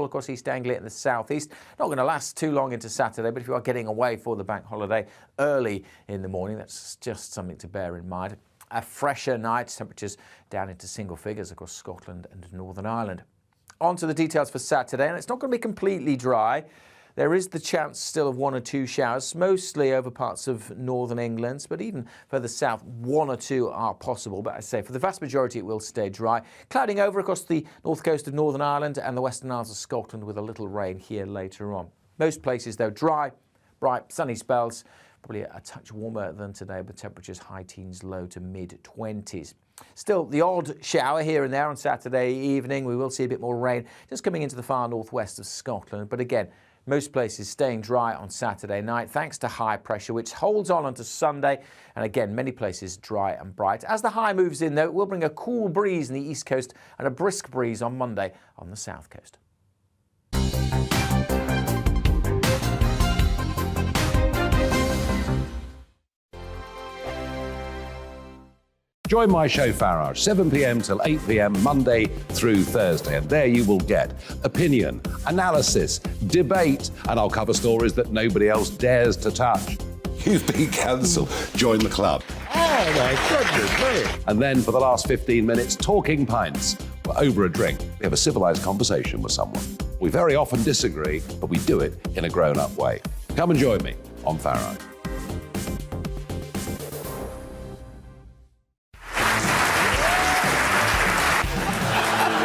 across East Anglia and the southeast. Not going to last too long into Saturday, but if you are getting away for the bank holiday early in the morning, that's just something to bear in mind. A fresher night, temperatures down into single figures across Scotland and Northern Ireland. On to the details for Saturday, and it's not going to be completely dry. There is the chance still of 1 or 2 showers, mostly over parts of northern England, but even further south, 1 or 2 are possible. But as I say, for the vast majority, it will stay dry. Clouding over across the north coast of Northern Ireland and the Western Isles of Scotland with a little rain here later on. Most places, though, dry, bright, sunny spells. Probably a touch warmer than today, but temperatures high teens, low to mid-20s. Still, the odd shower here and there on Saturday evening. We will see a bit more rain just coming into the far northwest of Scotland. But again, most places staying dry on Saturday night thanks to high pressure, which holds on until Sunday. And again, many places dry and bright. As the high moves in, though, it will bring a cool breeze in the east coast and a brisk breeze on Monday on the south coast. Join my show Farage, 7 p.m. till 8 p.m. Monday through Thursday. And there you will get opinion, analysis, debate, and I'll cover stories that nobody else dares to touch. You've been cancelled. Join the club. Oh, my goodness me. And then for the last 15 minutes, talking pints. We're over a drink. We have a civilised conversation with someone. We very often disagree, but we do it in a grown-up way. Come and join me on Farage.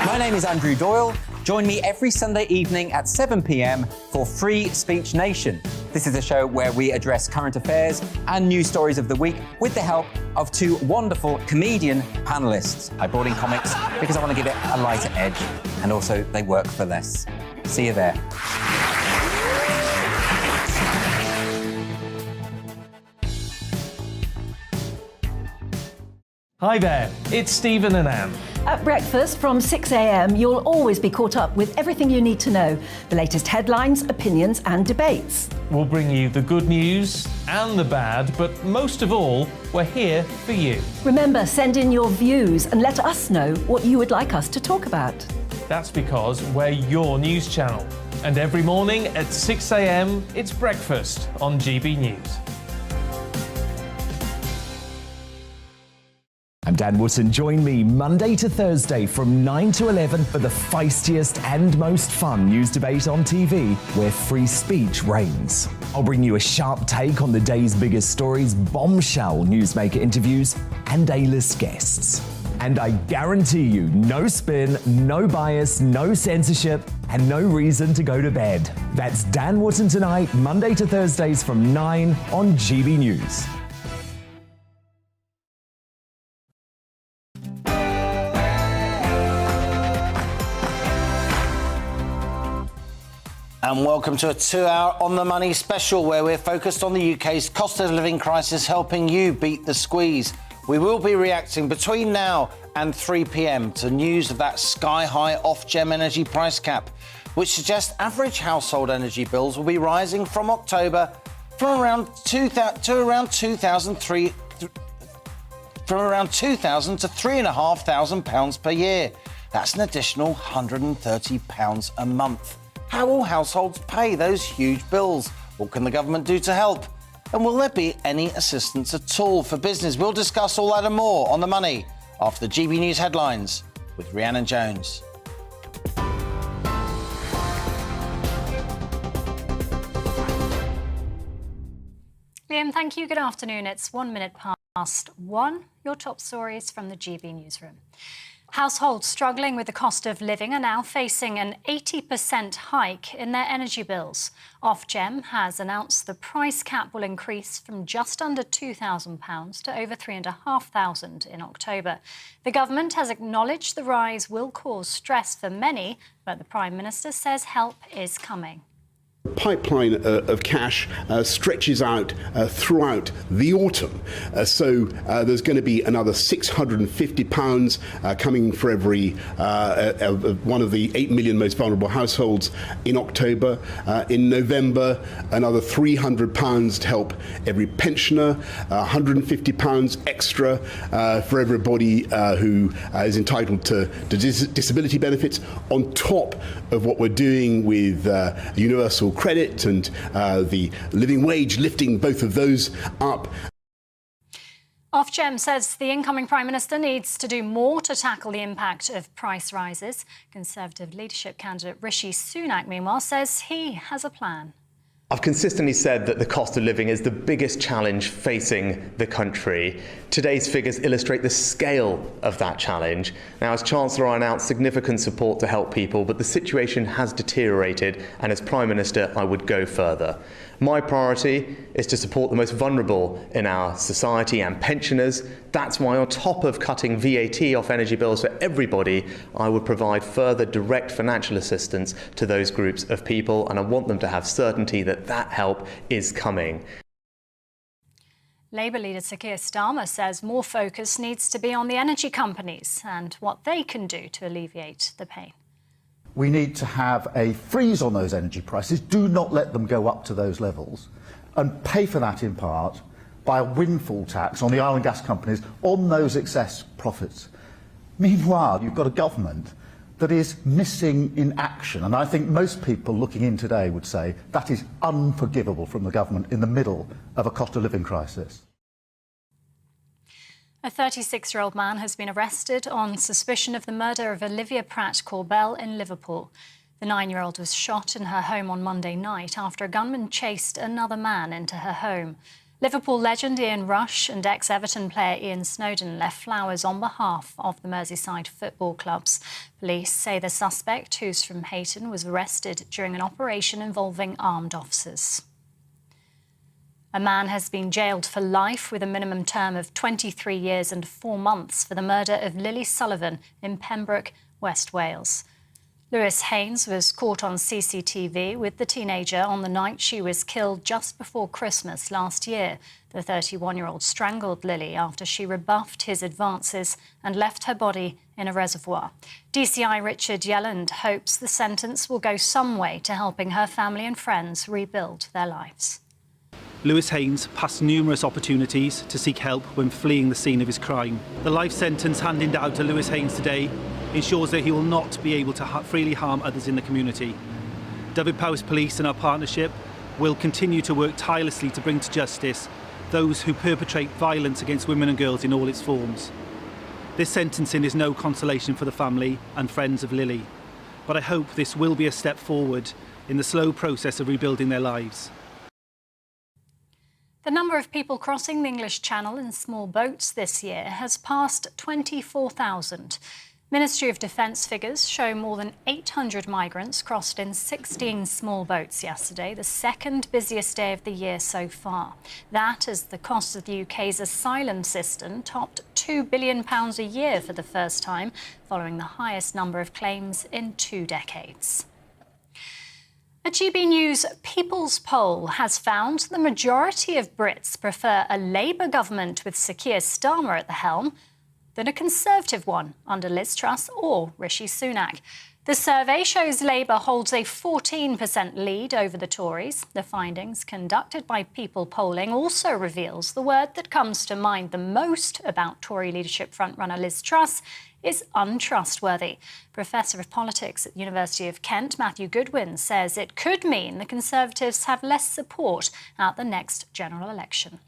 My name is Andrew Doyle. Join me every Sunday evening at 7 p.m. for Free Speech Nation. This is a show where we address current affairs and news stories of the week with the help of 2 wonderful comedian panellists. I brought in comics because I want to give it a lighter edge, and also they work for less. See you there. Hi there, it's Stephen and Anne. At breakfast from 6 a.m, you'll always be caught up with everything you need to know, the latest headlines, opinions and debates. We'll bring you the good news and the bad, but most of all, we're here for you. Remember, send in your views and let us know what you would like us to talk about. That's because we're your news channel. And every morning at 6 a.m, it's breakfast on GB News. I'm Dan Wootton. Join me Monday to Thursday from 9 to 11 for the feistiest and most fun news debate on TV, where free speech reigns. I'll bring you a sharp take on the day's biggest stories, bombshell newsmaker interviews, and A-list guests. And I guarantee you, no spin, no bias, no censorship, and no reason to go to bed. That's Dan Wootton tonight, Monday to Thursdays from 9 on GB News. And welcome to a 2-hour On The Money special where we're focused on the UK's cost of living crisis, helping you beat the squeeze. We will be reacting between now and 3 p.m. to news of that sky-high off-gem energy price cap, which suggests average household energy bills will be rising from October from around £2,000 to £3,500 per year. That's an additional £130 a month. How will households pay those huge bills? What can the government do to help? And will there be any assistance at all for business? We'll discuss all that and more on The Money after the GB News headlines with Rhiannon Jones. Liam, thank you. Good afternoon. It's 1 minute past 1. Your top stories from the GB Newsroom. Households struggling with the cost of living are now facing an 80% hike in their energy bills. Ofgem has announced the price cap will increase from just under £2,000 to over £3,500 in October. The government has acknowledged the rise will cause stress for many, but the Prime Minister says help is coming. Pipeline of cash stretches out throughout the autumn. So there's going to be another £650 coming for every one of the 8 million most vulnerable households in October. In November, another £300 to help every pensioner, £150 extra for everybody who is entitled to disability benefits, on top of what we're doing with universal credit and the living wage, lifting both of those up. Ofgem says the incoming Prime Minister needs to do more to tackle the impact of price rises. Conservative leadership candidate Rishi Sunak, meanwhile, says he has a plan. I've consistently said that the cost of living is the biggest challenge facing the country. Today's figures illustrate the scale of that challenge. Now, as Chancellor, I announced significant support to help people, but the situation has deteriorated, and as Prime Minister, I would go further. My priority is to support the most vulnerable in our society and pensioners. That's why, on top of cutting VAT off energy bills for everybody, I would provide further direct financial assistance to those groups of people, and I want them to have certainty that that help is coming. Labour leader Sir Keir Starmer says more focus needs to be on the energy companies and what they can do to alleviate the pain. We need to have a freeze on those energy prices. Do not let them go up to those levels, and pay for that in part by a windfall tax on the oil and gas companies on those excess profits. Meanwhile, you've got a government that is missing in action, and I think most people looking in today would say that is unforgivable from the government in the middle of a cost of living crisis. A 36-year-old man has been arrested on suspicion of the murder of Olivia Pratt Corbell in Liverpool. The 9-year-old was shot in her home on Monday night after a gunman chased another man into her home. Liverpool legend Ian Rush and ex-Everton player Ian Snowden left flowers on behalf of the Merseyside football clubs. Police say the suspect, who's from Haynes, was arrested during an operation involving armed officers. A man has been jailed for life with a minimum term of 23 years and 4 months for the murder of Lily Sullivan in Pembroke, West Wales. Lewis Haynes was caught on CCTV with the teenager on the night she was killed just before Christmas last year. The 31-year-old strangled Lily after she rebuffed his advances and left her body in a reservoir. DCI Richard Yelland hopes the sentence will go some way to helping her family and friends rebuild their lives. Lewis Haynes passed numerous opportunities to seek help when fleeing the scene of his crime. The life sentence handed down to Lewis Haynes today ensures that he will not be able to freely harm others in the community. Dyfed-Powys Police and our partnership will continue to work tirelessly to bring to justice those who perpetrate violence against women and girls in all its forms. This sentencing is no consolation for the family and friends of Lily, but I hope this will be a step forward in the slow process of rebuilding their lives. The number of people crossing the English Channel in small boats this year has passed 24,000. Ministry of Defence figures show more than 800 migrants crossed in 16 small boats yesterday, the second busiest day of the year so far. That as the cost of the UK's asylum system topped £2 billion a year for the first time, following the highest number of claims in 2 decades. A GB News People's Poll has found the majority of Brits prefer a Labour government with Sir Keir Starmer at the helm than a Conservative one under Liz Truss or Rishi Sunak. The survey shows Labour holds a 14% lead over the Tories. The findings, conducted by People Polling, also reveals the word that comes to mind the most about Tory leadership frontrunner Liz Truss is untrustworthy. Professor of Politics at the University of Kent, Matthew Goodwin, says it could mean the Conservatives have less support at the next general election.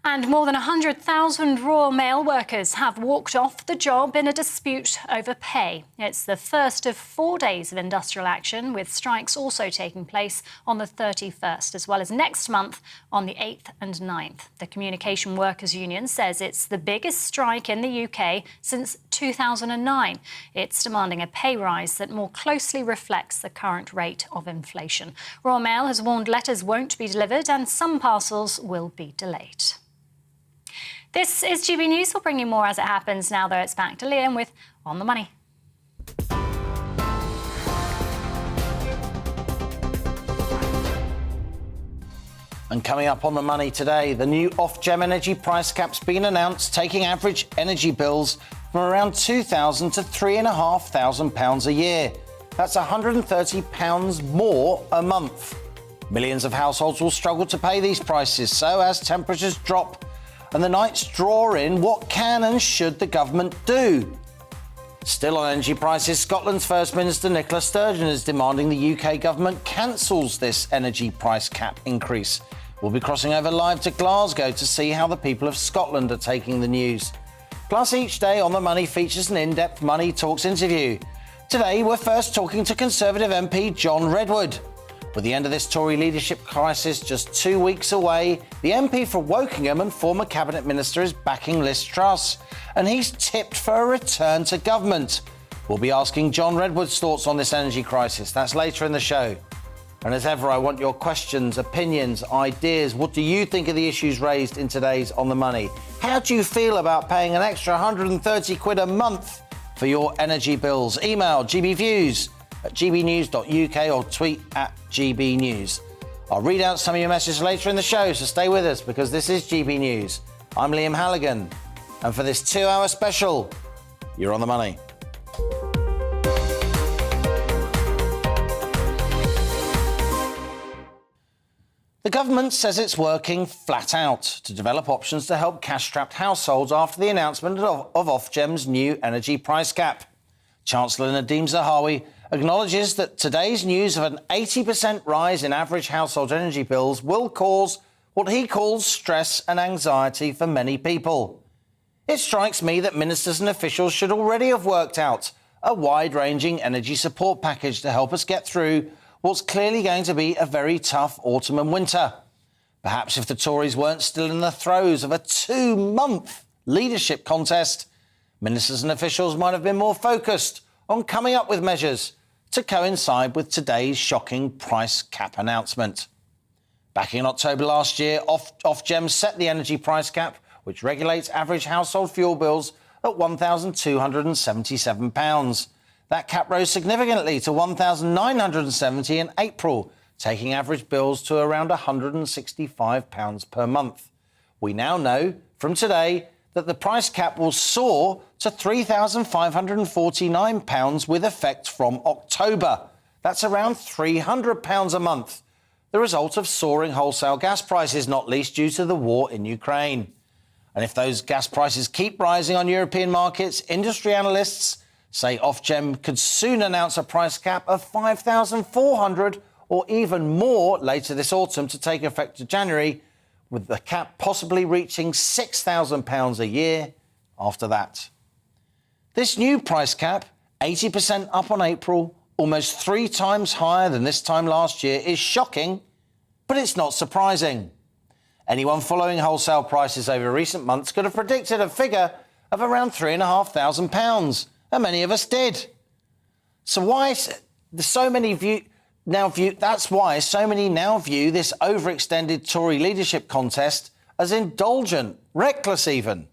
And more than 100,000 Royal Mail workers have walked off the job in a dispute over pay. It's the first of 4 days of industrial action, with strikes also taking place on the 31st, as well as next month on the 8th and 9th. The Communication Workers Union says it's the biggest strike in the UK since 2009. It's demanding a pay rise that more closely reflects the current rate of inflation. Royal Mail has warned letters won't be delivered and some parcels will be delayed. This is GB News. We'll bring you more as it happens now, though it's back to Liam with On the Money. And coming up on the money today, the new Ofgem energy price cap's been announced, taking average energy bills from around £2,000 to £3,500 a year. That's £130 more a month. Millions of households will struggle to pay these prices, so as temperatures drop and the nights draw in, what can and should the government do? Still on energy prices, Scotland's First Minister Nicola Sturgeon is demanding the UK government cancels this energy price cap increase. We'll be crossing over live to Glasgow to see how the people of Scotland are taking the news. Plus, each day on The Money features an in-depth Money Talks interview. Today, we're first talking to Conservative MP John Redwood. With the end of this Tory leadership crisis just 2 weeks away, the MP for Wokingham and former Cabinet Minister is backing Liz Truss, and he's tipped for a return to government. We'll be asking John Redwood's thoughts on this energy crisis. That's later in the show. And as ever, I want your questions, opinions, ideas. What do you think of the issues raised in today's On the Money? How do you feel about paying an extra 130 quid a month for your energy bills? Email gbviews@gbnews.uk or tweet @gbnews. I'll read out some of your messages later in the show, so stay with us because this is GB News. I'm Liam Halligan, and for this 2-hour special, you're on the money. The government says it's working flat out to develop options to help cash-strapped households after the announcement of Ofgem's new energy price cap. Chancellor Nadhim Zahawi acknowledges that today's news of an 80% rise in average household energy bills will cause what he calls stress and anxiety for many people. It strikes me that ministers and officials should already have worked out a wide-ranging energy support package to help us get through what's clearly going to be a very tough autumn and winter. Perhaps if the Tories weren't still in the throes of a 2-month leadership contest, ministers and officials might have been more focused on coming up with measures to coincide with today's shocking price cap announcement. Back in October last year, Ofgem set the energy price cap, which regulates average household fuel bills, at £1,277. That cap rose significantly to £1,970 in April, taking average bills to around £165 per month. We now know from today that the price cap will soar to £3,549 with effect from October. That's around £300 a month, the result of soaring wholesale gas prices, not least due to the war in Ukraine. And if those gas prices keep rising on European markets, industry analysts say Ofgem could soon announce a price cap of £5,400 or even more later this autumn to take effect to January, with the cap possibly reaching £6,000 a year after that. This new price cap, 80% up on April, almost 3 times higher than this time last year, is shocking, but it's not surprising. Anyone following wholesale prices over recent months could have predicted a figure of around £3,500. And many of us did. So why so many that's why so many now view this overextended Tory leadership contest as indulgent, reckless even.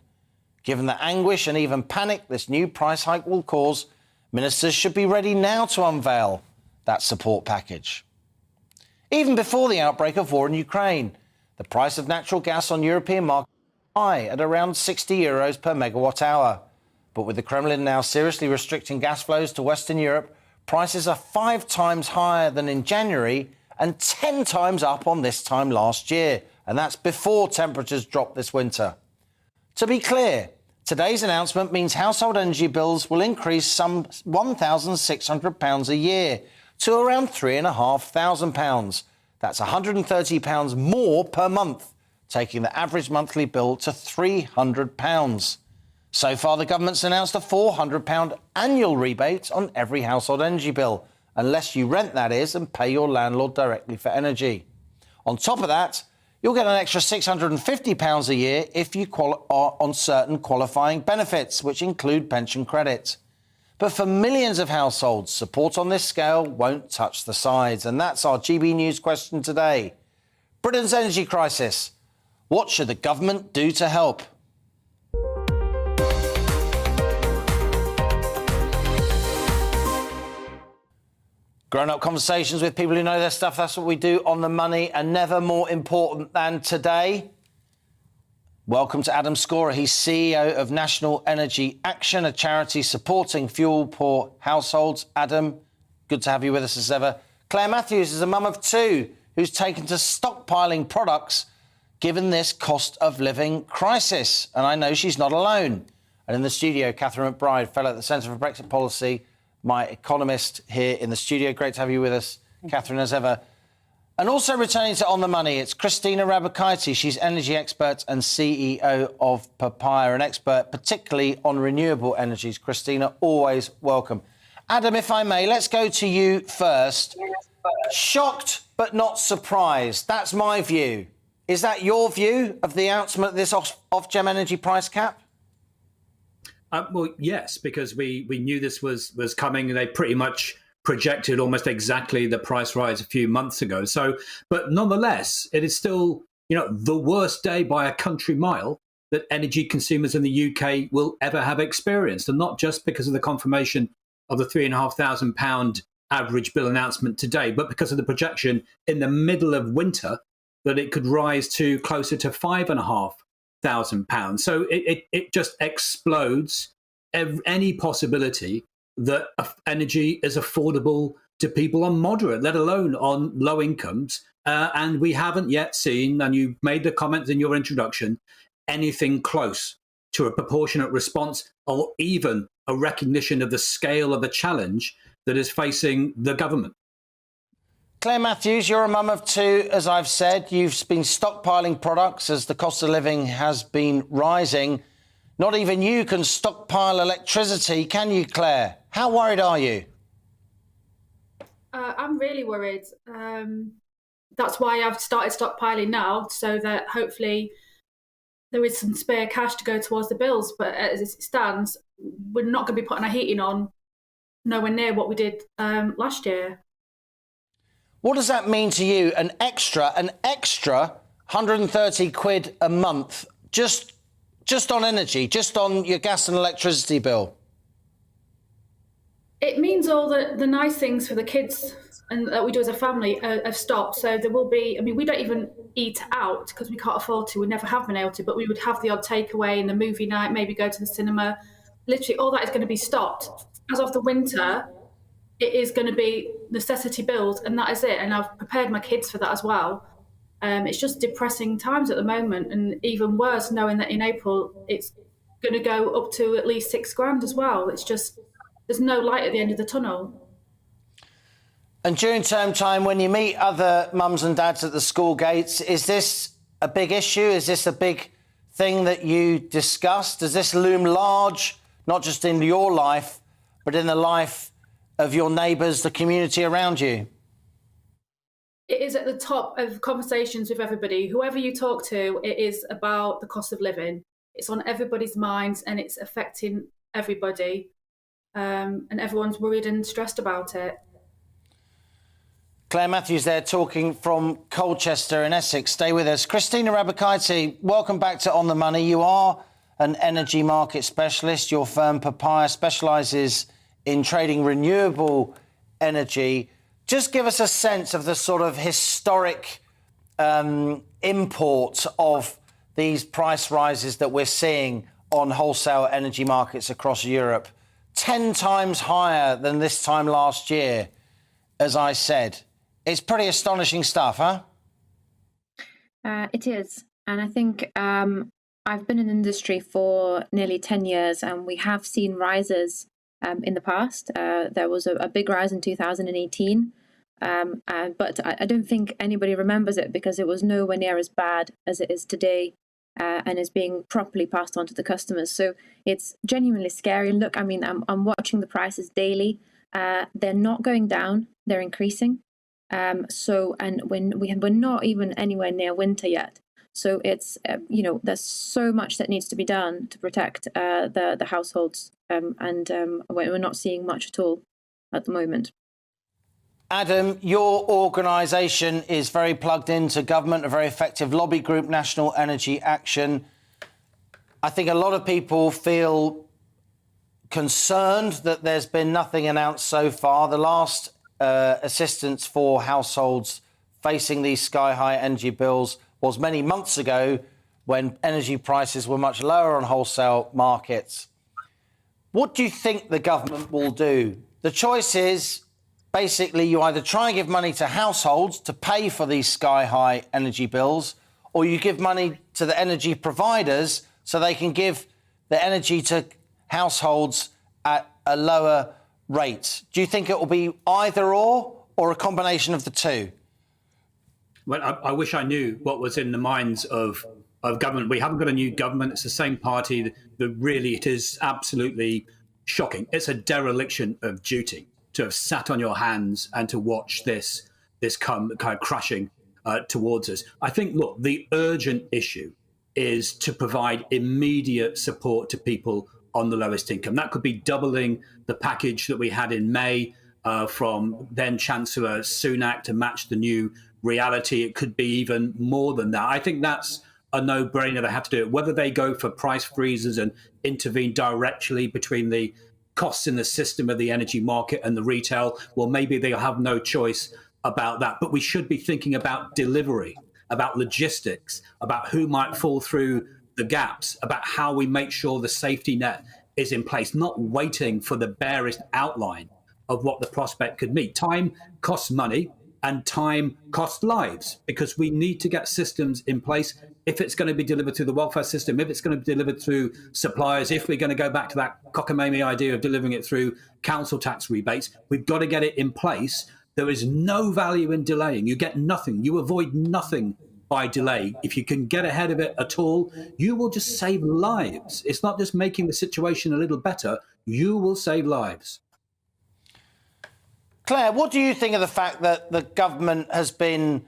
Given the anguish and even panic this new price hike will cause, ministers should be ready now to unveil that support package. Even before the outbreak of war in Ukraine, the price of natural gas on European markets was high at around €60 per megawatt hour. But with the Kremlin now seriously restricting gas flows to Western Europe, prices are 5 times higher than in January and 10 times up on this time last year. And that's before temperatures dropped this winter. To be clear, today's announcement means household energy bills will increase some £1,600 a year to around £3,500. That's £130 more per month, taking the average monthly bill to £300. So far, the government's announced a £400 annual rebate on every household energy bill, unless you rent, that is, and pay your landlord directly for energy. On top of that, you'll get an extra £650 a year if you are on certain qualifying benefits, which include pension credit. But for millions of households, support on this scale won't touch the sides. And that's our GB News question today. Britain's energy crisis. What should the government do to help? Grown-up conversations with people who know their stuff. That's what we do on The Money, and never more important than today. Welcome to Adam Scorer. He's CEO of National Energy Action, a charity supporting fuel-poor households. Adam, good to have you with us as ever. Claire Matthews is a mum of two who's taken to stockpiling products given this cost of living crisis. And I know she's not alone. And in the studio, Catherine McBride, fellow at the Centre for Brexit Policy, my economist here in the studio. Great to have you with us, Catherine, as ever. And also returning to On the Money, it's Christina Rabakaiti. She's energy expert and CEO of Papaya, an expert particularly on renewable energies. Christina, always welcome. Adam, if I may, let's go to you first. Shocked but not surprised. That's my view. Is that your view of the announcement of this Ofgem energy price cap? Well, yes, because we knew this was coming. They pretty much projected almost exactly the price rise a few months ago. So, but nonetheless, it is still, the worst day by a country mile that energy consumers in the UK will ever have experienced. And not just because of the confirmation of the £3,500 average bill announcement today, but because of the projection in the middle of winter that it could rise to closer to £5,500. So it just explodes any possibility that energy is affordable to people on moderate, let alone on low incomes. And we haven't yet seen, and you made the comment in your introduction, anything close to a proportionate response or even a recognition of the scale of the challenge that is facing the government. Claire Matthews, you're a mum of two, as I've said. You've been stockpiling products as the cost of living has been rising. Not even you can stockpile electricity, can you, Claire? How worried are you? I'm really worried. That's why I've started stockpiling now, so that hopefully there is some spare cash to go towards the bills. But as it stands, we're not going to be putting our heating on nowhere near what we did last year. What does that mean to you? An extra 130 quid a month, just on energy, just on your gas and electricity bill? It means all the nice things for the kids and that we do as a family have stopped. So there will be, we don't even eat out because we can't afford to. We never have been able to, but we would have the odd takeaway in the movie night, maybe go to the cinema. Literally all that is going to be stopped. As of the winter, it is going to be necessity bills, and that is it. And I've prepared my kids for that as well. It's just depressing times at the moment, and even worse knowing that in April it's going to go up to at least £6,000 as well. It's just, there's no light at the end of the tunnel. And during term time, when you meet other mums and dads at the school gates, is this a big issue? Is this a big thing that you discuss? Does this loom large, not just in your life, but in the life of your neighbours, the community around you? It is at the top of conversations with everybody. Whoever you talk to, it is about the cost of living. It's on everybody's minds and it's affecting everybody. And everyone's worried and stressed about it. Claire Matthews there talking from Colchester in Essex. Stay with us. Christina Rabakaiti, welcome back to On the Money. You are an energy market specialist. Your firm Papaya specialises in trading renewable energy. Just give us a sense of the sort of historic import of these price rises that we're seeing on wholesale energy markets across Europe. 10 times higher than this time last year, as I said. It's pretty astonishing stuff, huh? It is. And I think I've been in the industry for nearly 10 years and we have seen rises in the past. There was a big rise in 2018. But I don't think anybody remembers it because it was nowhere near as bad as it is today and is being properly passed on to the customers. So it's genuinely scary. Look, I'm watching the prices daily. They're not going down, they're increasing. And when we're not even anywhere near winter yet. So it's, there's so much that needs to be done to protect the households. And we're not seeing much at all at the moment. Adam, your organisation is very plugged into government, a very effective lobby group, National Energy Action. I think a lot of people feel concerned that there's been nothing announced so far. The last assistance for households facing these sky-high energy bills was many months ago when energy prices were much lower on wholesale markets. What do you think the government will do? The choice is basically you either try and give money to households to pay for these sky-high energy bills, or you give money to the energy providers so they can give the energy to households at a lower rate. Do you think it will be either or a combination of the two? Well, I wish I knew what was in the minds of government. We haven't got a new government. It's the same party. That really, it is absolutely shocking. It's a dereliction of duty to have sat on your hands and to watch this come kind of crashing towards us. I think, look, the urgent issue is to provide immediate support to people on the lowest income. That could be doubling the package that we had in May from then Chancellor Sunak to match the new reality. It could be even more than that. I think that's a no-brainer. They have to do it. Whether they go for price freezes and intervene directly between the costs in the system of the energy market and the retail, well, maybe they'll have no choice about that. But we should be thinking about delivery, about logistics, about who might fall through the gaps, about how we make sure the safety net is in place, not waiting for the barest outline of what the prospect could mean. Time costs money and time costs lives, because we need to get systems in place. If it's going to be delivered through the welfare system, if it's going to be delivered through suppliers, if we're going to go back to that cockamamie idea of delivering it through council tax rebates, we've got to get it in place. There is no value in delaying. You get nothing. You avoid nothing by delay. If you can get ahead of it at all, you will just save lives. It's not just making the situation a little better. You will save lives. Claire, what do you think of the fact that the government has been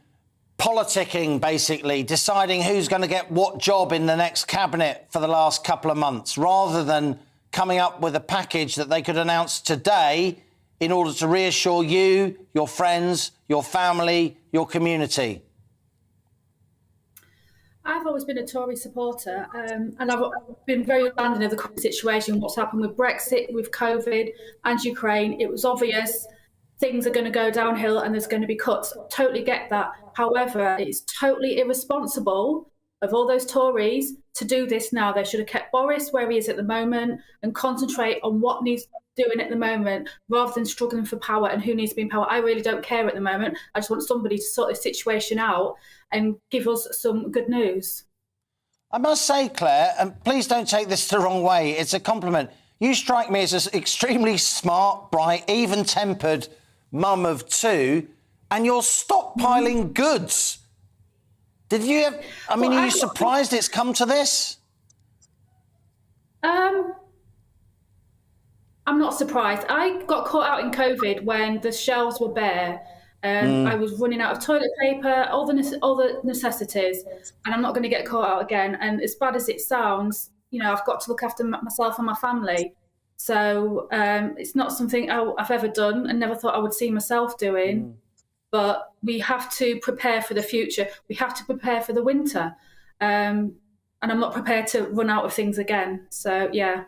politicking, basically, deciding who's going to get what job in the next cabinet for the last couple of months, rather than coming up with a package that they could announce today in order to reassure you, your friends, your family, your community? I've always been a Tory supporter, and I've been very abandoned of the current situation, what's happened with Brexit, with COVID and Ukraine. It was obvious things are going to go downhill and there's going to be cuts. Totally get that. However, it's totally irresponsible of all those Tories to do this now. They should have kept Boris where he is at the moment and concentrate on what needs doing at the moment, rather than struggling for power and who needs to be in power. I really don't care at the moment. I just want somebody to sort this situation out and give us some good news. I must say, Claire, and please don't take this the wrong way, it's a compliment. You strike me as an extremely smart, bright, even-tempered mum of two, and you're stockpiling goods. Did you have... I mean, are you surprised it's come to this? I'm not surprised. I got caught out in COVID when the shelves were bare. I was running out of toilet paper, all the necessities, and I'm not going to get caught out again. And as bad as it sounds, you know, I've got to look after myself and my family. So it's not something I've ever done and never thought I would see myself doing. But we have to prepare for the future. We have to prepare for the winter. And I'm not prepared to run out of things again. So, yeah.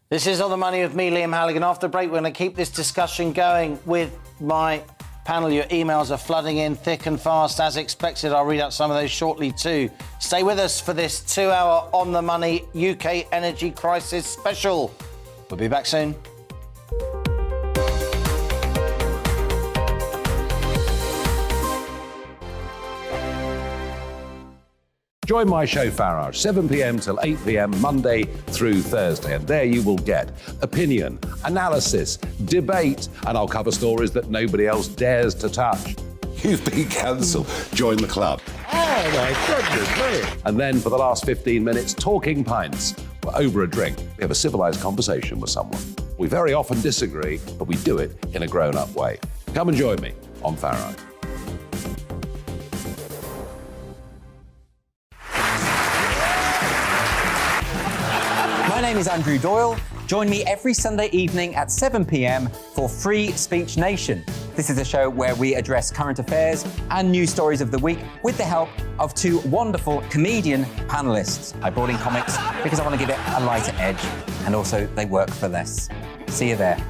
This is On the Money with me, Liam Halligan. After the break, we're going to keep this discussion going with my panel. Your emails are flooding in thick and fast, as expected. I'll read out some of those shortly too. Stay with us for this 2-hour On the Money UK energy crisis special. We'll be back soon. Join my show Farage, 7 p.m. till 8 p.m. Monday through Thursday. And there you will get opinion, analysis, debate, and I'll cover stories that nobody else dares to touch. You've been cancelled. Join the club. Oh, my goodness me. And then for the last 15 minutes, talking pints. We're over a drink. We have a civilised conversation with someone. We very often disagree, but we do it in a grown-up way. Come and join me on Farage. My name is Andrew Doyle. Join me every Sunday evening at 7 p.m. for Free Speech Nation. This is a show where we address current affairs and news stories of the week with the help of two wonderful comedian panellists. I brought in comics because I want to give it a lighter edge, and also they work for less. See you there.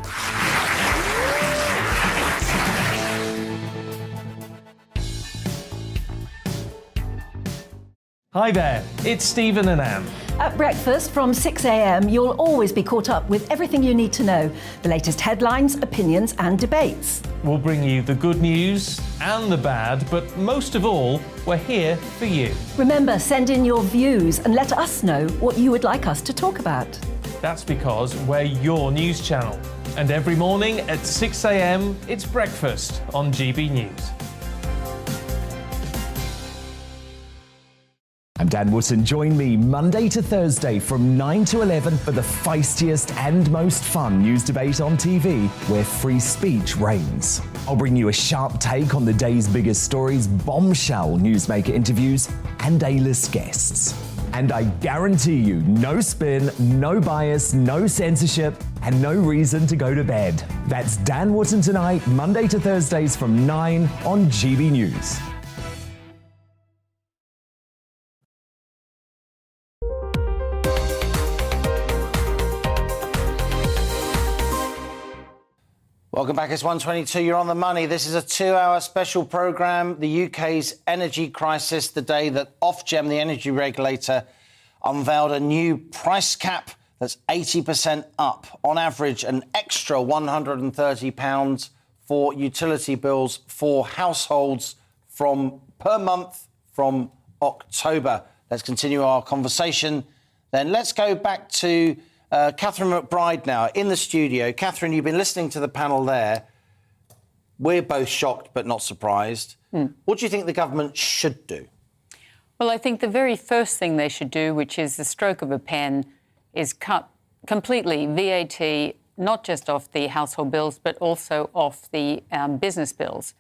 Hi there, it's Stephen and Anne. At breakfast from 6 a.m, you'll always be caught up with everything you need to know, the latest headlines, opinions and debates. We'll bring you the good news and the bad, but most of all, we're here for you. Remember, send in your views and let us know what you would like us to talk about. That's because we're your news channel. And every morning at 6 a.m, it's breakfast on GB News. I'm Dan Wootton. Join me Monday to Thursday from 9 to 11 for the feistiest and most fun news debate on TV, where free speech reigns. I'll bring you a sharp take on the day's biggest stories, bombshell newsmaker interviews, and A-list guests. And I guarantee you, no spin, no bias, no censorship, and no reason to go to bed. That's Dan Wootton Tonight, Monday to Thursdays from 9 on GB News. Welcome back. It's 1:22. You're on the money. This is a 2-hour special programme. The UK's energy crisis, the day that Ofgem, the energy regulator, unveiled a new price cap that's 80% up. On average, an extra £130 for utility bills for households per month from October. Let's continue our conversation. Then let's go back to Catherine McBride now in the studio. Catherine, you've been listening to the panel there. We're both shocked but not surprised. What do you think the government should do? Well, I think the very first thing they should do, which is the stroke of a pen, is cut completely VAT, not just off the household bills, but also off the business bills.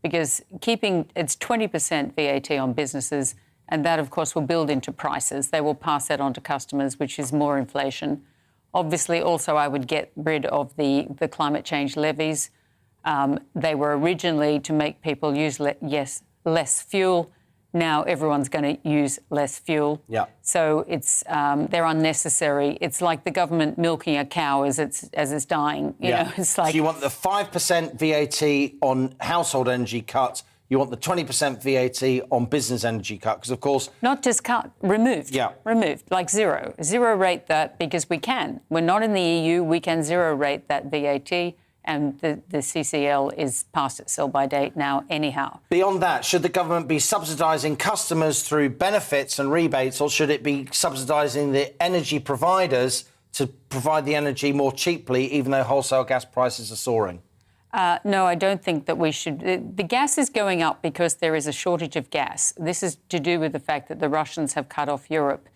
Because it's 20% VAT on businesses, and that, of course, will build into prices. They will pass that on to customers, which is more inflation. Obviously, also, I would get rid of the climate change levies. They were originally to make people use less fuel. Now everyone's going to use less fuel. Yeah. So they're unnecessary. It's like the government milking a cow as it's dying. You know, it's like. So you want the 5% VAT on household energy cut. You want the 20% VAT on business energy cut, because, of course... Not just cut, removed. Yeah. Removed, like zero. Zero rate that, because we can. We're not in the EU, we can zero rate that VAT, and the CCL is past its sell-by date now anyhow. Beyond that, should the government be subsidising customers through benefits and rebates, or should it be subsidising the energy providers to provide the energy more cheaply, even though wholesale gas prices are soaring? No, I don't think that we should. The gas is going up because there is a shortage of gas. This is to do with the fact that the Russians have cut off Europe.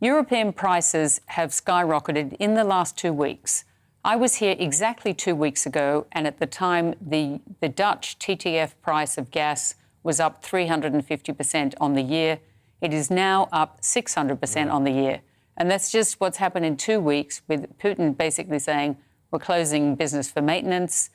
European prices have skyrocketed in the last 2 weeks. I was here exactly 2 weeks ago, and at the time, the Dutch TTF price of gas was up 350% on the year. It is now up 600% on the year. And that's just what's happened in 2 weeks, with Putin basically saying, we're closing business for maintenance.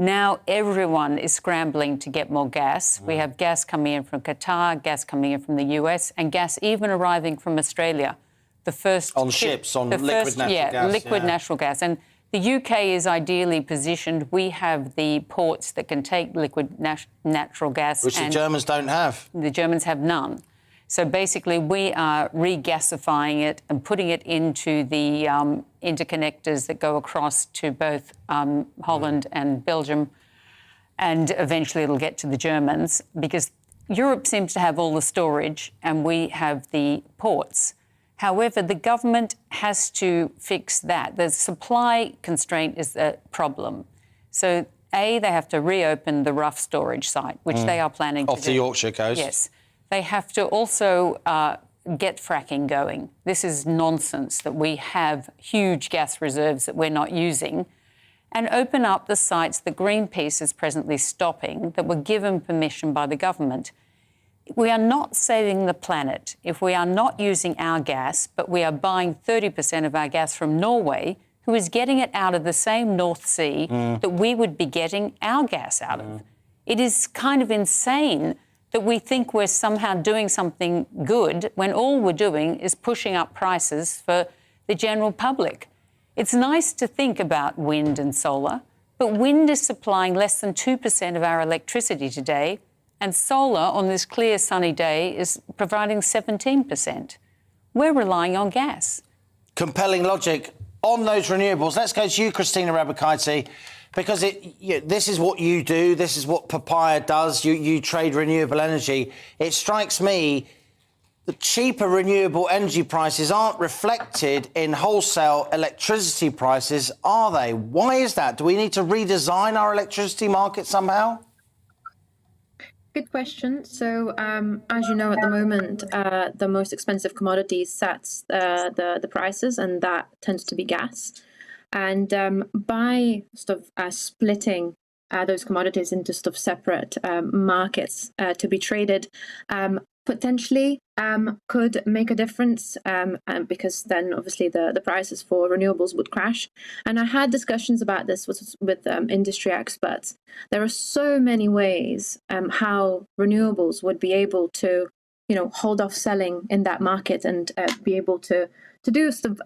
Now everyone is scrambling to get more gas. We have gas coming in from Qatar, gas coming in from the US, and gas even arriving from Australia. The first on ships, on liquid natural gas. Liquid natural gas. And the UK is ideally positioned. We have the ports that can take liquid natural gas. Which the Germans don't have. The Germans have none. So basically, we are regasifying it and putting it into the interconnectors that go across to both Holland and Belgium, and eventually it'll get to the Germans, because Europe seems to have all the storage and we have the ports. However, the government has to fix that. The supply constraint is the problem. So, they have to reopen the Rough storage site, which they are planning to do. Off the Yorkshire coast. Yes. They have to also get fracking going. This is nonsense that we have huge gas reserves that we're not using, and open up the sites that Greenpeace is presently stopping, that were given permission by the government. We are not saving the planet if we are not using our gas, but we are buying 30% of our gas from Norway, who is getting it out of the same North Sea that we would be getting our gas out of. It is kind of insane that we think we're somehow doing something good when all we're doing is pushing up prices for the general public. It's nice to think about wind and solar, but wind is supplying less than 2% of our electricity today, And solar on this clear sunny day is providing 17%. We're relying on gas. Compelling logic on those renewables. Let's go to you, Christina Rabakaiti, because this is what you do. This is what Papaya does. You trade renewable energy. It strikes me the cheaper renewable energy prices aren't reflected in wholesale electricity prices, are they? Why is that? Do we need to redesign our electricity market somehow? Good question. So, as you know, at the moment, the most expensive commodity sets the prices, and that tends to be gas. And by sort of splitting those commodities into sort of separate markets to be traded, potentially could make a difference, because then obviously the prices for renewables would crash. And I had discussions about this with industry experts. There are so many ways how renewables would be able to, hold off selling in that market and be able to do some,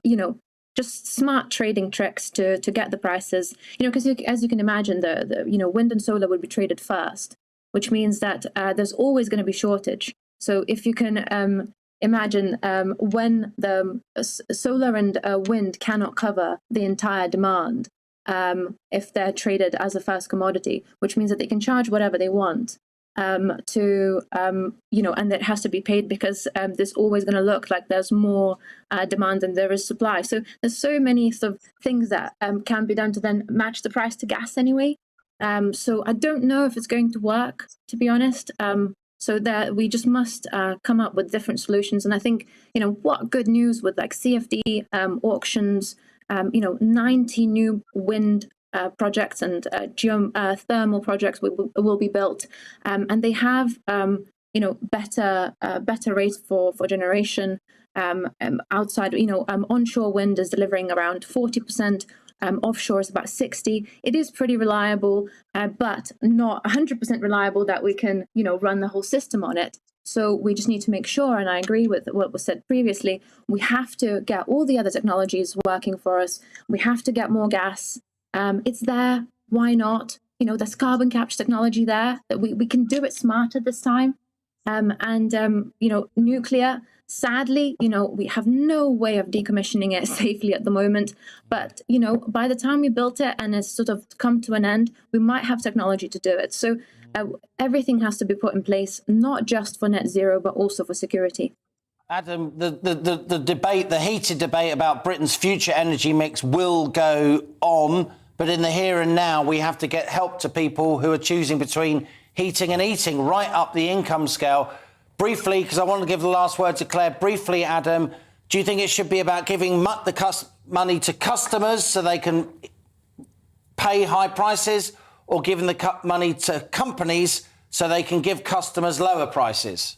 just smart trading tricks to get the prices, because as you can imagine, the wind and solar would be traded first, which means that there's always going to be shortage. So if you can imagine when the solar and wind cannot cover the entire demand, if they're traded as a first commodity, which means that they can charge whatever they want and it has to be paid because there's always going to look like there's more demand than there is supply. So there's so many sort of things that can be done to then match the price to gas anyway. So I don't know if it's going to work, to be honest. So that we just must come up with different solutions. And I think, what good news with like CFD auctions, 90 new wind projects and geothermal projects will be built. And they have, better rates for generation outside, onshore wind is delivering around 40%. Offshore is about 60. It is pretty reliable, but not 100% reliable that we can, run the whole system on it. So we just need to make sure, and I agree with what was said previously, we have to get all the other technologies working for us. We have to get more gas. It's there. Why not? There's carbon capture technology there. That we can do it smarter this time. Nuclear. Sadly, we have no way of decommissioning it safely at the moment. But, by the time we built it and it's sort of come to an end, we might have technology to do it. So everything has to be put in place, not just for net zero, but also for security. Adam, the debate, the heated debate about Britain's future energy mix will go on. But in the here and now, we have to get help to people who are choosing between heating and eating right up the income scale. Briefly, because I want to give the last word to Claire. Briefly, Adam, do you think it should be about giving the money to customers so they can pay high prices, or giving the money to companies so they can give customers lower prices?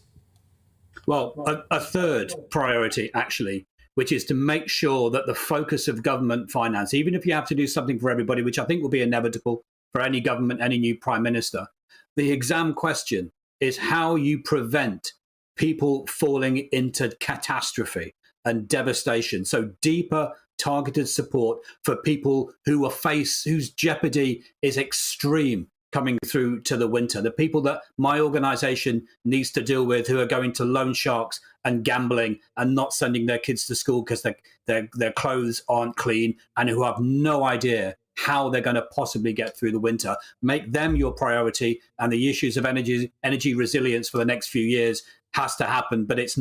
Well, a third priority, actually, which is to make sure that the focus of government finance, even if you have to do something for everybody, which I think will be inevitable for any government, any new prime minister, the exam question is how you prevent people falling into catastrophe and devastation. So deeper, targeted support for people whose jeopardy is extreme coming through to the winter. The people that my organisation needs to deal with, who are going to loan sharks and gambling and not sending their kids to school because their clothes aren't clean, and who have no idea how they're going to possibly get through the winter. Make them your priority, and the issues of energy resilience for the next few years has to happen, but it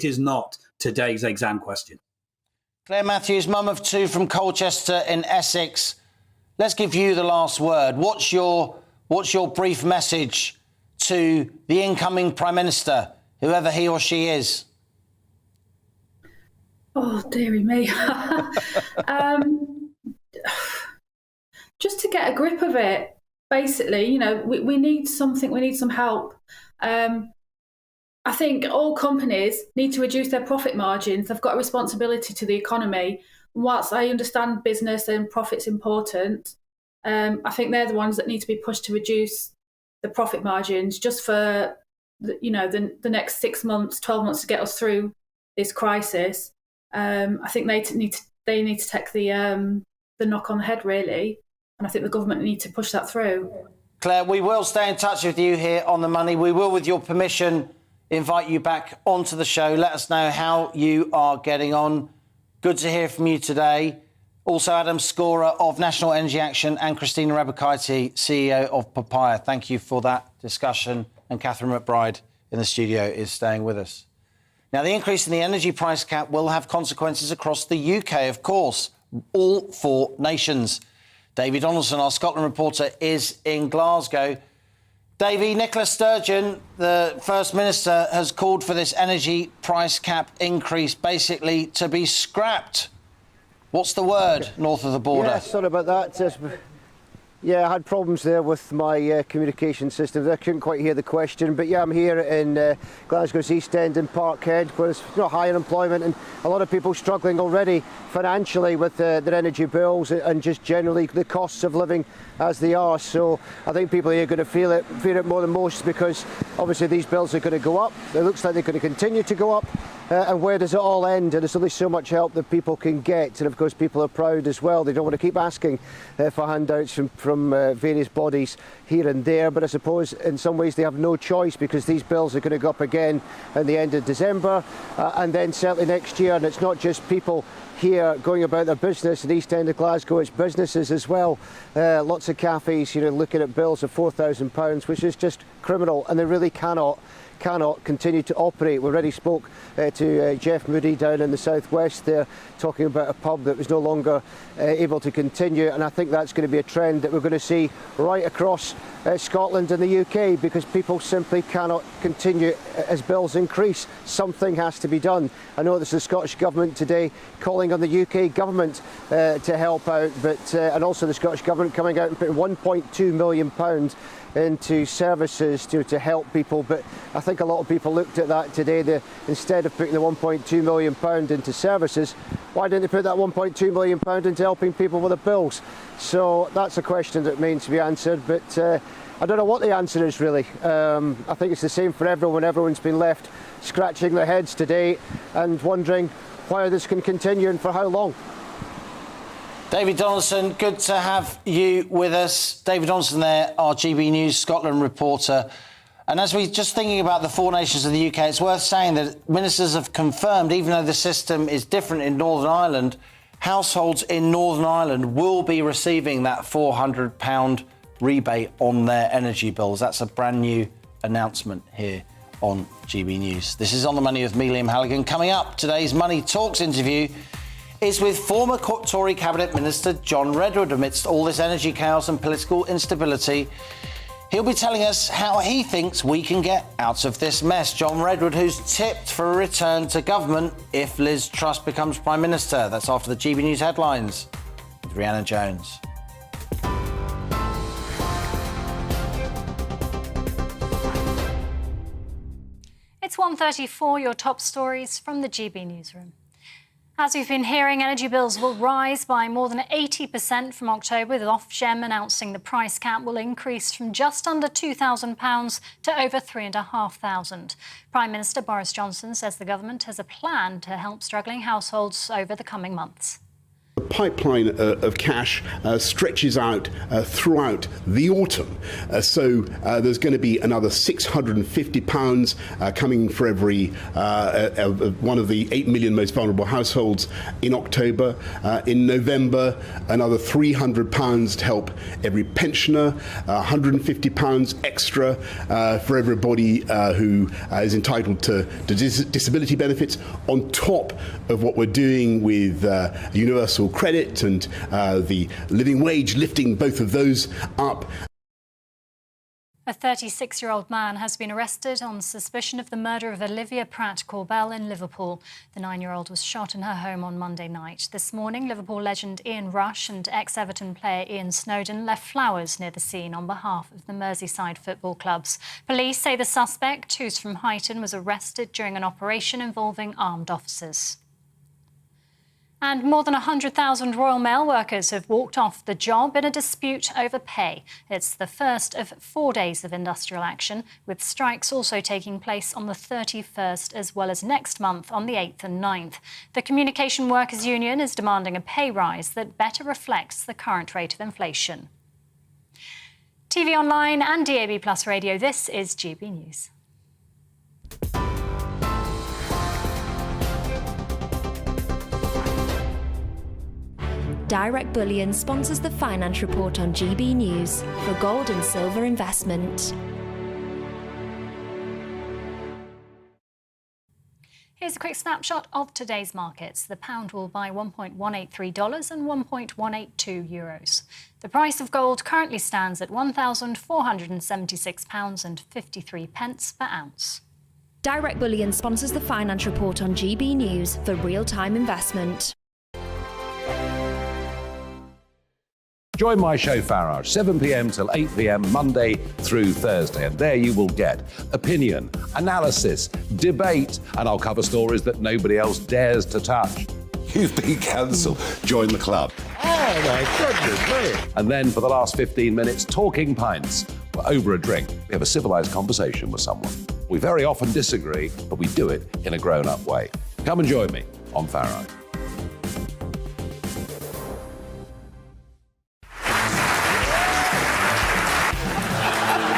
is not today's exam question. Claire Matthews, mum of two from Colchester in Essex. Let's give you the last word. What's your brief message to the incoming Prime Minister, whoever he or she is? Oh, dearie me. Just to get a grip of it, basically, we need something, we need some help. I think all companies need to reduce their profit margins. They've got a responsibility to the economy. Whilst I understand business and profit's important, I think they're the ones that need to be pushed to reduce the profit margins just for the next 6 months, 12 months to get us through this crisis. I think they need to take the knock on the head, really. And I think the government need to push that through. Claire, we will stay in touch with you here on The Money. We will, with your permission, invite you back onto the show. Let us know how you are getting on. Good to hear from you today. Also, Adam Scorer of National Energy Action and Christina Rabakaiti, CEO of Papaya. Thank you for that discussion. And Catherine McBride in the studio is staying with us. Now, the increase in the energy price cap will have consequences across the UK, of course, all 4 nations. Davy Donaldson, our Scotland reporter, is in Glasgow. Davy, Nicola Sturgeon, the First Minister, has called for this energy price cap increase basically to be scrapped. What's the word north of the border? Yeah, sorry about that. Yeah, I had problems there with my communication system. I couldn't quite hear the question. But yeah, I'm here in Glasgow's East End in Parkhead, where there's high unemployment and a lot of people struggling already financially with their energy bills and just generally the costs of living as they are. So I think people here are going to feel it more than most, because obviously these bills are going to go up. It looks like they're going to continue to go up. And where does it all end? And there's only so much help that people can get. And of course, people are proud as well. They don't want to keep asking for handouts from various bodies here and there. But I suppose in some ways they have no choice, because these bills are going to go up again at the end of December and then certainly next year. And it's not just people here going about their business in the East End of Glasgow, it's businesses as well. Lots of cafes, looking at bills of £4,000, which is just criminal, and they really cannot continue to operate. We already spoke to Jeff Moody down in the southwest there, talking about a pub that was no longer able to continue, and I think that's going to be a trend that we're going to see right across Scotland and the UK, because people simply cannot continue as bills increase. Something has to be done. I know there's the Scottish Government today calling on the UK Government to help out, but and also the Scottish Government coming out and putting £1.2 million into services to help people. But I think a lot of people looked at that today. Instead of putting the £1.2 million into services, why didn't they put that £1.2 million into helping people with their bills? So that's a question that remains to be answered, but I don't know what the answer is really. I think it's the same for everyone. Everyone's been left scratching their heads today and wondering why this can continue and for how long. David Donaldson, good to have you with us. David Donaldson there, our GB News Scotland reporter. And as we're just thinking about the 4 nations of the UK, it's worth saying that ministers have confirmed, even though the system is different in Northern Ireland, households in Northern Ireland will be receiving that £400 rebate on their energy bills. That's a brand new announcement here on GB News. This is On the Money with me, Liam Halligan. Coming up, today's Money Talks interview is with former Tory Cabinet Minister John Redwood. Amidst all this energy chaos and political instability, he'll be telling us how he thinks we can get out of this mess. John Redwood, who's tipped for a return to government if Liz Truss becomes Prime Minister. That's after the GB News headlines with Rhiannon Jones. It's 1:34, your top stories from the GB Newsroom. As we've been hearing, energy bills will rise by more than 80% from October, with Ofgem announcing the price cap will increase from just under £2,000 to over £3,500. Prime Minister Boris Johnson says the government has a plan to help struggling households over the coming months. The pipeline of cash stretches out throughout the autumn. So there's going to be another £650 coming for every one of the 8 million most vulnerable households in October. In November, another £300 to help every pensioner, £150 extra for everybody who is entitled to disability benefits, on top of what we're doing with universal credit and the living wage, lifting both of those up. A 36-year-old man has been arrested on suspicion of the murder of Olivia Pratt Corbell in Liverpool. The 9-year-old was shot in her home on Monday night. This morning, Liverpool legend Ian Rush and ex-Everton player Ian Snowdon left flowers near the scene on behalf of the Merseyside football clubs. Police say the suspect, who's from Huyton, was arrested during an operation involving armed officers. And more than 100,000 Royal Mail workers have walked off the job in a dispute over pay. It's the first of 4 days of industrial action, with strikes also taking place on the 31st as well as next month on the 8th and 9th. The Communication Workers Union is demanding a pay rise that better reflects the current rate of inflation. TV online and DAB Plus radio, this is GB News. Direct Bullion sponsors the Finance Report on GB News for gold and silver investment. Here's a quick snapshot of today's markets. The pound will buy $1.183 and €1.182. The price of gold currently stands at £1,476.53 per ounce. Direct Bullion sponsors the Finance Report on GB News for real-time investment. Join my show Farage, 7 p.m. till 8 p.m. Monday through Thursday. And there you will get opinion, analysis, debate, and I'll cover stories that nobody else dares to touch. You've been cancelled. Join the club. Oh, my goodness me. And then for the last 15 minutes, talking pints. We're over a drink. We have a civilised conversation with someone. We very often disagree, but we do it in a grown-up way. Come and join me on Farage.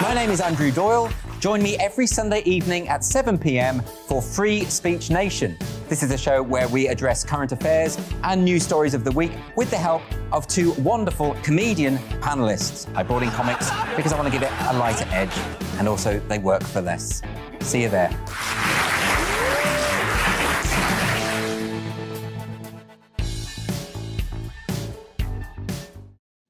My name is Andrew Doyle. Join me every Sunday evening at 7 p.m. for Free Speech Nation. This is a show where we address current affairs and news stories of the week with the help of two wonderful comedian panellists. I brought in comics because I want to give it a lighter edge, and also they work for less. See you there.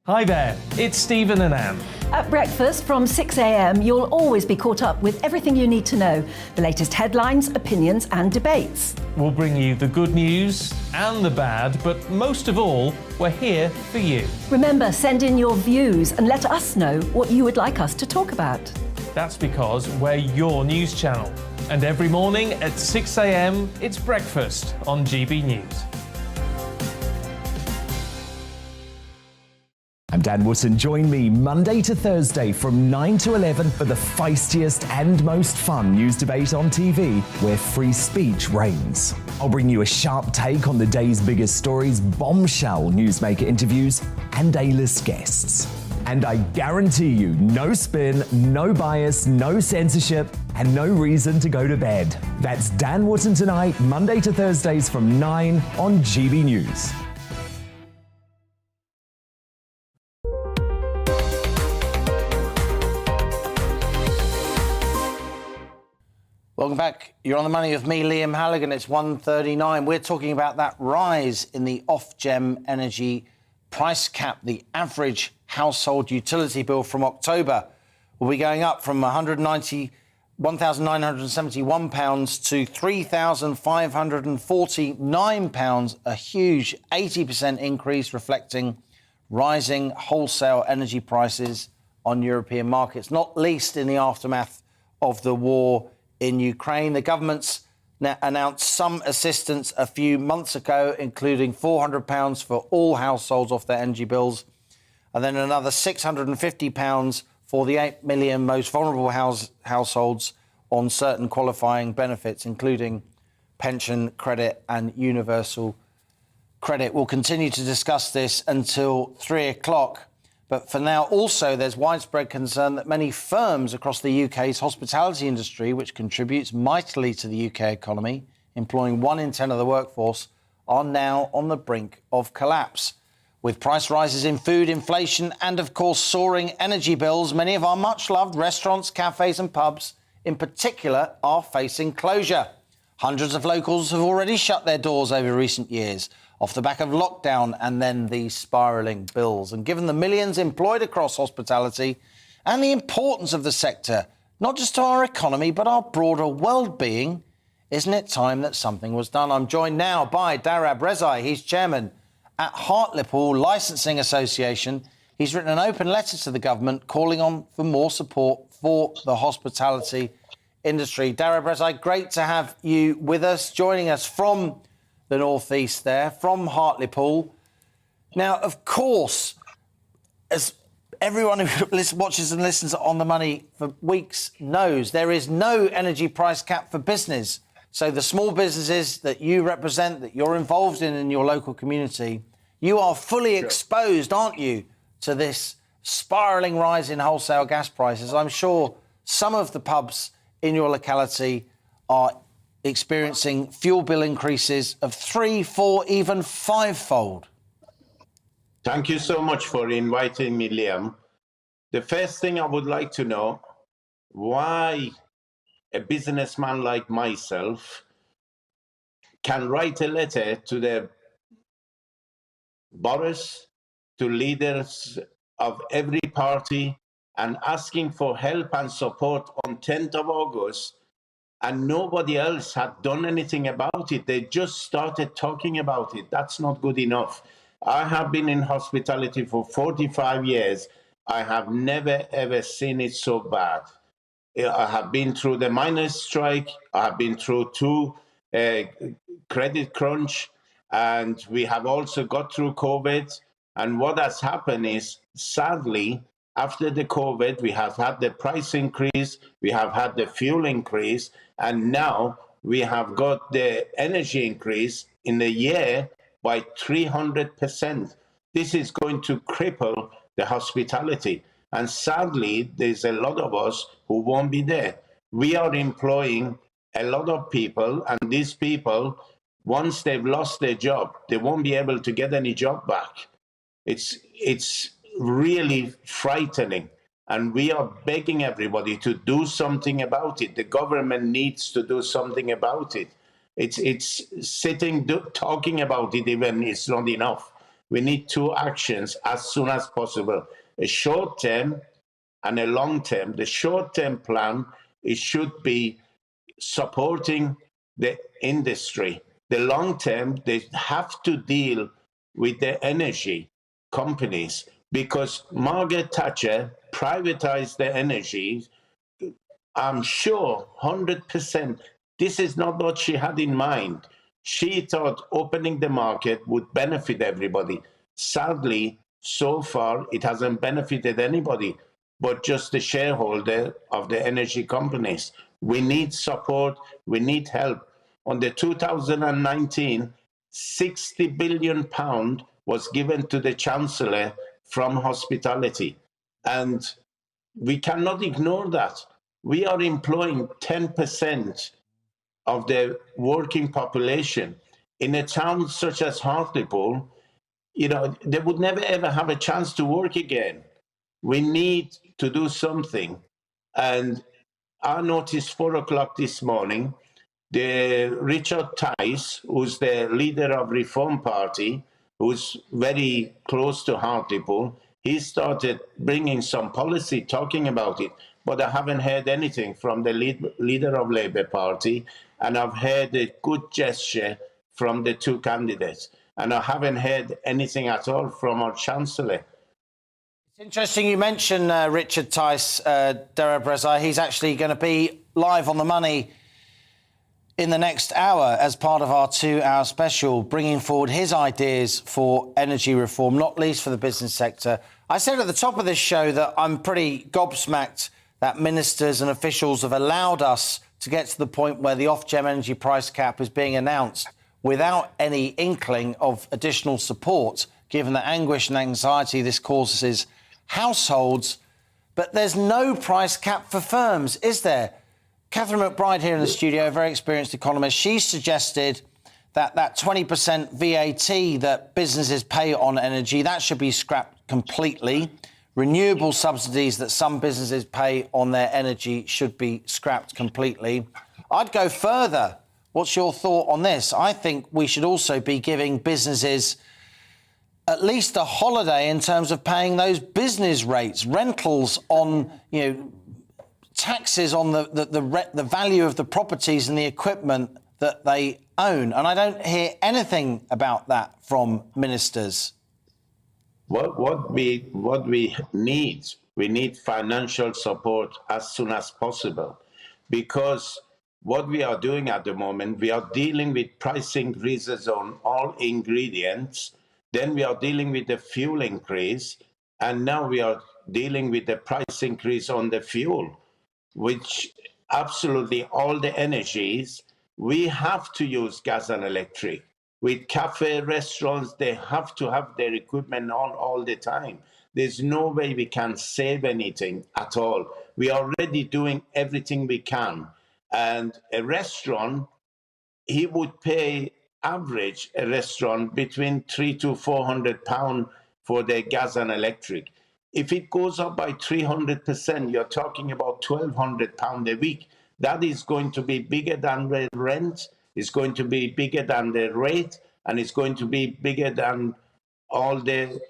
Hi there, it's Stephen and Anne. At breakfast from 6 a.m, you'll always be caught up with everything you need to know, the latest headlines, opinions and debates. We'll bring you the good news and the bad, but most of all, we're here for you. Remember, send in your views and let us know what you would like us to talk about. That's because we're your news channel. And every morning at 6 a.m, it's breakfast on GB News. I'm Dan Wootton. Join me Monday to Thursday from 9 to 11 for the feistiest and most fun news debate on TV, where free speech reigns. I'll bring you a sharp take on the day's biggest stories, bombshell newsmaker interviews, and A-list guests. And I guarantee you, no spin, no bias, no censorship, and no reason to go to bed. That's Dan Wootton Tonight, Monday to Thursdays from 9 on GB News. Welcome back. You're on the money with me, Liam Halligan. It's 1:39. We're talking about that rise in the off-gem energy price cap. The average household utility bill from October will be going up from £1,971 to £3,549, a huge 80% increase, reflecting rising wholesale energy prices on European markets, not least in the aftermath of the war in Ukraine. The government's announced some assistance a few months ago, including £400 for all households off their energy bills, and then another £650 for the 8 million most vulnerable households on certain qualifying benefits, including pension credit and universal credit. We'll continue to discuss this until 3 o'clock. But for now, also, there's widespread concern that many firms across the UK's hospitality industry, which contributes mightily to the UK economy, employing 1 in 10 of the workforce, are now on the brink of collapse. With price rises in food, inflation, and, of course, soaring energy bills, many of our much-loved restaurants, cafes and pubs, in particular, are facing closure. Hundreds of locals have already shut their doors over recent years, off the back of lockdown and then the spiralling bills. And given the millions employed across hospitality and the importance of the sector, not just to our economy, but our broader well-being, isn't it time that something was done? I'm joined now by Darab Rezai. He's chairman at Liverpool Licensing Association. He's written an open letter to the government calling on for more support for the hospitality industry. Darab Rezai, great to have you with us, joining us from the northeast there, from Hartlepool. Now, of course, as everyone who watches and listens on The Money for weeks knows, there is no energy price cap for business. So the small businesses that you represent, that you're involved in your local community, you are fully exposed, aren't you, to this spiralling rise in wholesale gas prices, I'm sure some of the pubs in your locality are experiencing fuel bill increases of 3, 4, even 5-fold. Thank you so much for inviting me, Liam. The first thing I would like to know, why a businessman like myself can write a letter to the boroughs, to leaders of every party, and asking for help and support on 10th of August, and nobody else had done anything about it. They just started talking about it. That's not good enough. I have been in hospitality for 45 years. I have never, ever seen it so bad. I have been through the miners' strike. I have been through 2 credit crunch, and we have also got through COVID. And what has happened is, sadly, after the COVID, we have had the price increase, we have had the fuel increase, and now we have got the energy increase in a year by 300%. This is going to cripple the hospitality. And sadly, there's a lot of us who won't be there. We are employing a lot of people, and these people, once they've lost their job, they won't be able to get any job back. It's really frightening, and we are begging everybody to do something about it. The government needs to do something about it. It's talking about it even is not enough. We need 2 actions as soon as possible. A short term and a long term. The short term plan, it should be supporting the industry. The long term, they have to deal with the energy companies, because Margaret Thatcher privatized the energy. I'm sure 100% this is not what she had in mind. She thought opening the market would benefit everybody. Sadly, so far, it hasn't benefited anybody, but just the shareholder of the energy companies. We need support. We need help. On the 2019, £60 billion was given to the Chancellor from hospitality. And we cannot ignore that. We are employing 10% of the working population. In a town such as Hartlepool, they would never ever have a chance to work again. We need to do something. And I noticed 4 o'clock this morning, Richard Tice, who's the leader of Reform Party, who's very close to Hartlepool, he started bringing some policy, talking about it. But I haven't heard anything from the leader of Labour Party, and I've heard a good gesture from the 2 candidates. And I haven't heard anything at all from our Chancellor. It's interesting you mention Richard Tice, Dara Brezai. He's actually going to be live on the money in the next hour as part of our 2-hour special, bringing forward his ideas for energy reform, not least for the business sector. I said at the top of this show that I'm pretty gobsmacked that ministers and officials have allowed us to get to the point where the Ofgem energy price cap is being announced without any inkling of additional support, given the anguish and anxiety this causes households. But there's no price cap for firms, is there? Catherine McBride here in the studio, a very experienced economist, she suggested that 20% VAT that businesses pay on energy, that should be scrapped completely. Renewable subsidies that some businesses pay on their energy should be scrapped completely. I'd go further. What's your thought on this? I think we should also be giving businesses at least a holiday in terms of paying those business rates, rentals on, taxes on the value of the properties and the equipment that they own. And I don't hear anything about that from ministers. What we need financial support as soon as possible, because what we are doing at the moment, we are dealing with price increases on all ingredients, then we are dealing with the fuel increase, and now we are dealing with the price increase on the fuel, which absolutely all the energies, we have to use gas and electric. With cafe restaurants, they have to have their equipment on all the time. there's no way we can save anything at all. We are already doing everything we can. And a restaurant, he would pay average a restaurant between £300 to £400 for their gas and electric. If it goes up by 300%, you're talking about £1,200 a week. That is going to be bigger than the rent, it's going to be bigger than the rate, and it's going to be bigger than all the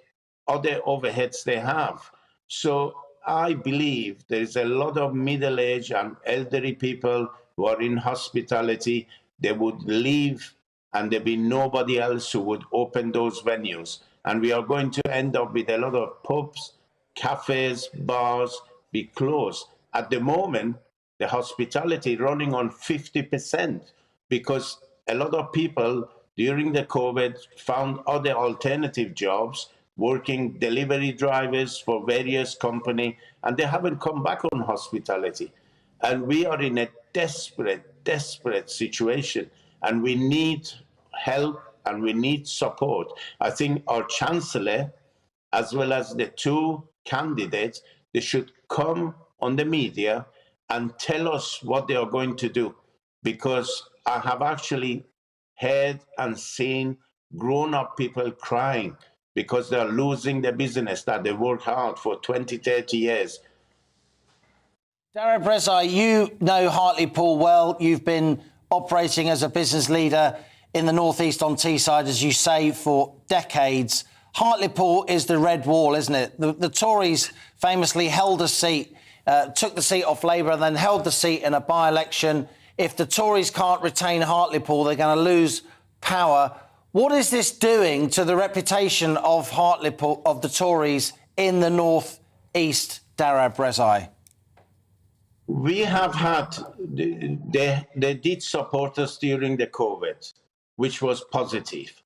other overheads they have. So I believe there is a lot of middle-aged and elderly people who are in hospitality. They would leave and there'd be nobody else who would open those venues. And we are going to end up with a lot of pubs, cafes, bars be closed. At the moment, the hospitality running on 50% because a lot of people during the COVID found other alternative jobs, working delivery drivers for various companies, and they haven't come back on hospitality. And we are in a desperate situation, and we need help and we need support. I think our Chancellor, as well as the two candidates, they should come on the media and tell us what they are going to do, because I have actually heard and seen grown-up people crying because they are losing their business that they worked hard for 20, 30 years. Darragh Brezai, you know Hartlepool well. You've been operating as a business leader in the North East on Teesside, as you say, for decades. Hartlepool is the red wall, isn't it? The Tories famously held a seat, took the seat off Labour and then held the seat in a by-election. If the Tories can't retain Hartlepool, they're going to lose power. What is this doing to the reputation of Hartlepool, of the Tories in the North East, Darragh Brezai? We have had, they did support us during the COVID, which was positive.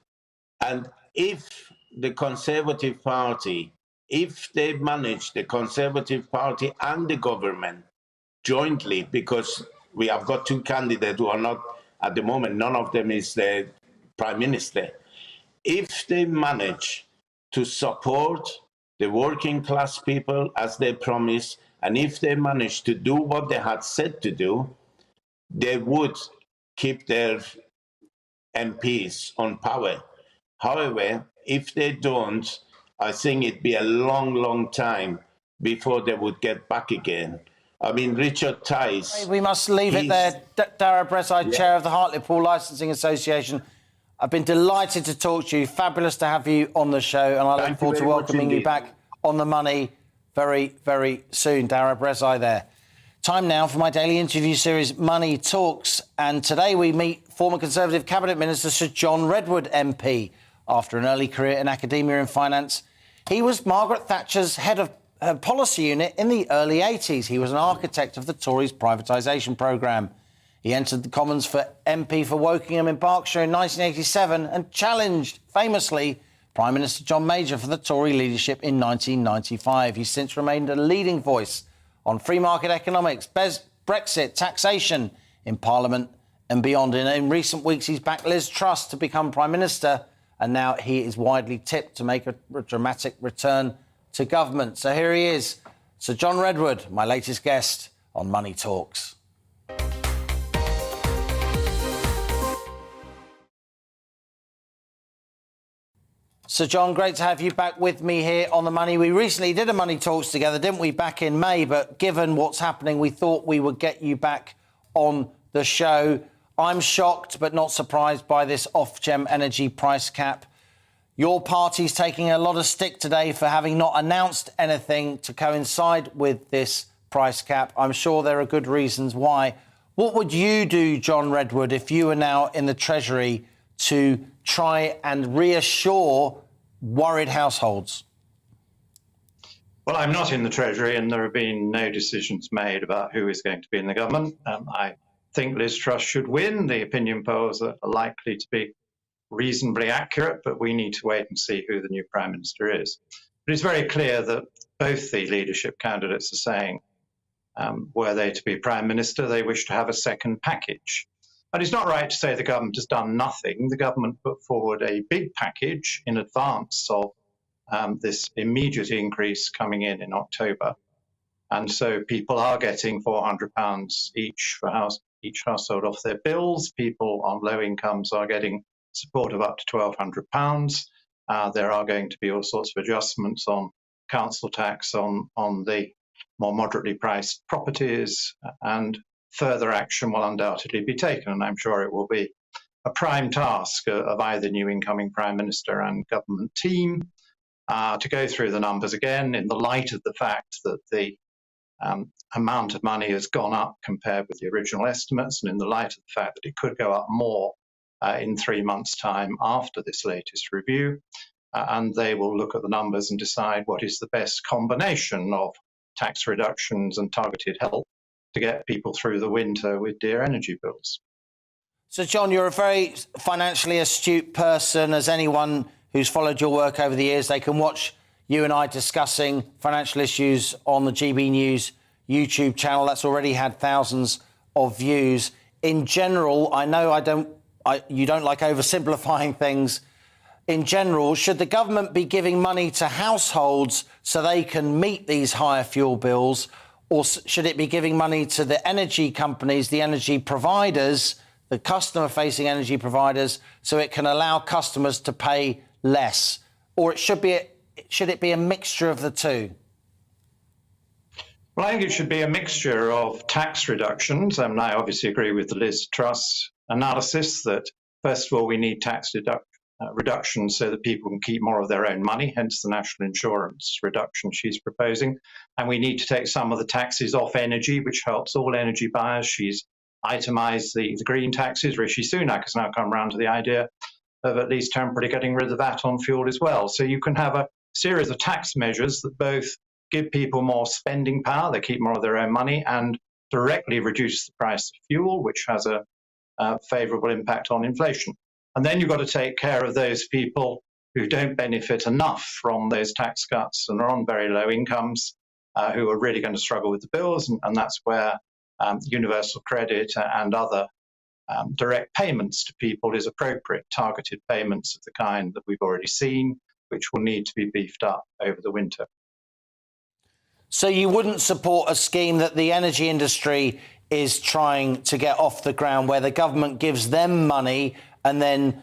And if the Conservative Party, if they manage, the Conservative Party and the government jointly, because we have got two candidates who are not, at the moment, none of them is the Prime Minister. If they manage to support the working class people as they promised, and if they manage to do what they had said to do, they would keep their MPs on power. However, if they don't, I think it'd be a long time before they would get back again. I mean, Richard Tice... We must leave it there. Darragh Brezai, Chair of the Hartlepool Licensing Association. I've been delighted to talk to you. Fabulous to have you on the show, and I look forward to welcoming you back on The Money very, very soon. Darragh Brezai there. Time now for my daily interview series, Money Talks. And today we meet former Conservative Cabinet Minister Sir John Redwood MP. After an early career in academia and finance, he was Margaret Thatcher's head of her policy unit in the early 80s. He was an architect of the Tories' privatisation programme. He entered the Commons for MP for Wokingham in Berkshire in 1987 and challenged, famously, Prime Minister John Major for the Tory leadership in 1995. He's since remained a leading voice on free market economics, Brexit, taxation in Parliament and beyond. And in recent weeks, he's backed Liz Truss to become Prime Minister, and now he is widely tipped to make a dramatic return to government. So here he is, Sir John Redwood, my latest guest on Money Talks. Sir John, great to have you back with me here on The Money. We recently did a Money Talks together, didn't we, back in May? But given what's happening, we thought we would get you back on the show. I'm shocked but not surprised by this Ofgem energy price cap. Your party's taking a lot of stick today for having not announced anything to coincide with this price cap. I'm sure there are good reasons why. What would you do, John Redwood, if you were now in the Treasury to try and reassure worried households? Well, I'm not in the Treasury and there have been no decisions made about who is going to be in the government. I think Liz Truss should win. The opinion polls are likely to be reasonably accurate, but we need to wait and see who the new Prime Minister is. But it's very clear that both the leadership candidates are saying, were they to be Prime Minister, they wish to have a second package. And it's not right to say the government has done nothing. The government put forward a big package in advance of this immediate increase coming in October. And so people are getting £400 each household off their bills. People on low incomes are getting support of up to £1,200. There are going to be all sorts of adjustments on council tax on the more moderately priced properties, and further action will undoubtedly be taken. And I'm sure it will be a prime task of either new incoming Prime Minister and government team to go through the numbers again in the light of the fact that the amount of money has gone up compared with the original estimates, and in the light of the fact that it could go up more in 3 months' time after this latest review. And they will look at the numbers and decide what is the best combination of tax reductions and targeted help to get people through the winter with dear energy bills. So, John, you're a very financially astute person. As anyone who's followed your work over the years, they can watch you and I discussing financial issues on the GB News YouTube channel. That's already had thousands of views. In general, I know you don't like oversimplifying things. In general, should the government be giving money to households so they can meet these higher fuel bills, or should it be giving money to the energy companies, the energy providers, the customer-facing energy providers, so it can allow customers to pay less? Or should it be a mixture of the two? Well, I think it should be a mixture of tax reductions. And I obviously agree with the Liz Truss analysis that, first of all, we need tax reductions so that people can keep more of their own money, hence the national insurance reduction she's proposing. And we need to take some of the taxes off energy, which helps all energy buyers. She's itemised the green taxes. Rishi Sunak has now come round to the idea of at least temporarily getting rid of that on fuel as well. So you can have a series of tax measures that both give people more spending power, they keep more of their own money, and directly reduce the price of fuel, which has a favourable impact on inflation. And then you've got to take care of those people who don't benefit enough from those tax cuts and are on very low incomes, who are really going to struggle with the bills. And that's where universal credit and other direct payments to people is appropriate, targeted payments of the kind that we've already seen, which will need to be beefed up over the winter. So you wouldn't support a scheme that the energy industry is trying to get off the ground, where the government gives them money and then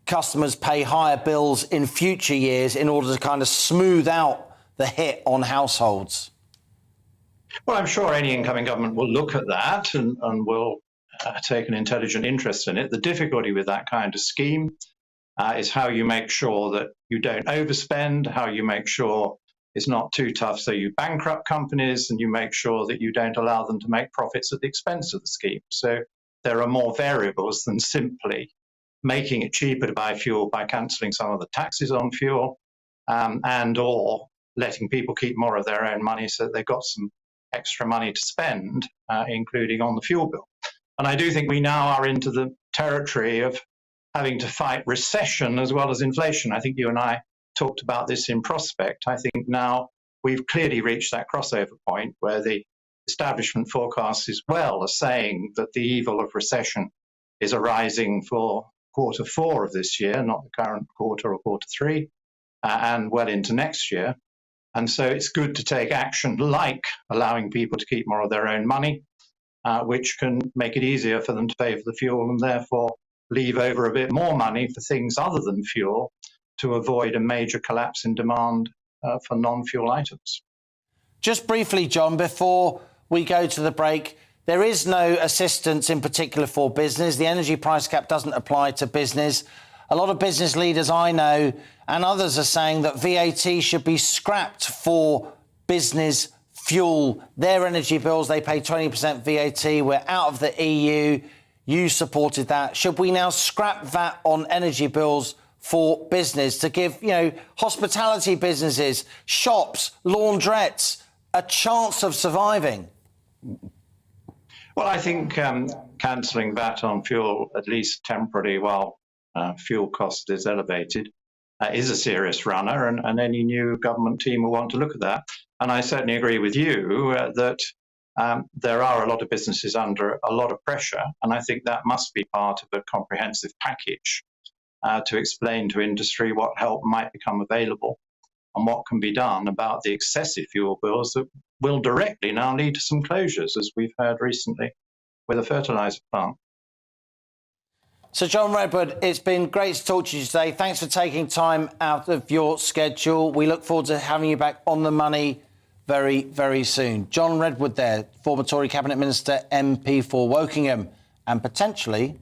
customers pay higher bills in future years in order to kind of smooth out the hit on households? Well, I'm sure any incoming government will look at that and will take an intelligent interest in it. The difficulty with that kind of scheme is how you make sure that you don't overspend, how you make sure it's not too tough so you bankrupt companies, and you make sure that you don't allow them to make profits at the expense of the scheme. So there are more variables than simply making it cheaper to buy fuel by cancelling some of the taxes on fuel and or letting people keep more of their own money so that they've got some extra money to spend, including on the fuel bill. And I do think we now are into the territory of having to fight recession as well as inflation. I think you and I talked about this in Prospect. I think now we've clearly reached that crossover point where the establishment forecasts as well are saying that the evil of recession is arising for Q4 of this year, not the current quarter or Q3, and well into next year. And so it's good to take action like allowing people to keep more of their own money, which can make it easier for them to pay for the fuel and therefore leave over a bit more money for things other than fuel to avoid a major collapse in demand for non-fuel items. Just briefly, John, before we go to the break, there is no assistance in particular for business. The energy price cap doesn't apply to business. A lot of business leaders I know and others are saying that VAT should be scrapped for business fuel. Their energy bills, they pay 20% VAT. We're out of the EU. You supported that. Should we now scrap VAT on energy bills for business to give, hospitality businesses, shops, laundrettes a chance of surviving? Well, I think cancelling VAT on fuel, at least temporarily while fuel cost is elevated, is a serious runner, and any new government team will want to look at that. And I certainly agree with you that there are a lot of businesses under a lot of pressure, and I think that must be part of a comprehensive package to explain to industry what help might become available on what can be done about the excessive fuel bills that will directly now lead to some closures, as we've heard recently with a fertiliser plant. So, John Redwood, it's been great to talk to you today. Thanks for taking time out of your schedule. We look forward to having you back on the money very, very soon. John Redwood there, former Tory Cabinet Minister, MP for Wokingham, and potentially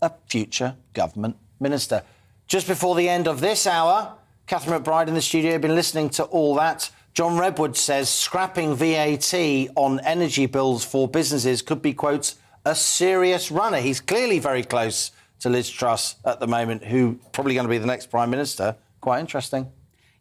a future government minister. Just before the end of this hour, Catherine McBride in the studio have been listening to all that. John Redwood says scrapping VAT on energy bills for businesses could be, quotes, a serious runner. He's clearly very close to Liz Truss at the moment, who probably going to be the next Prime Minister. Quite interesting.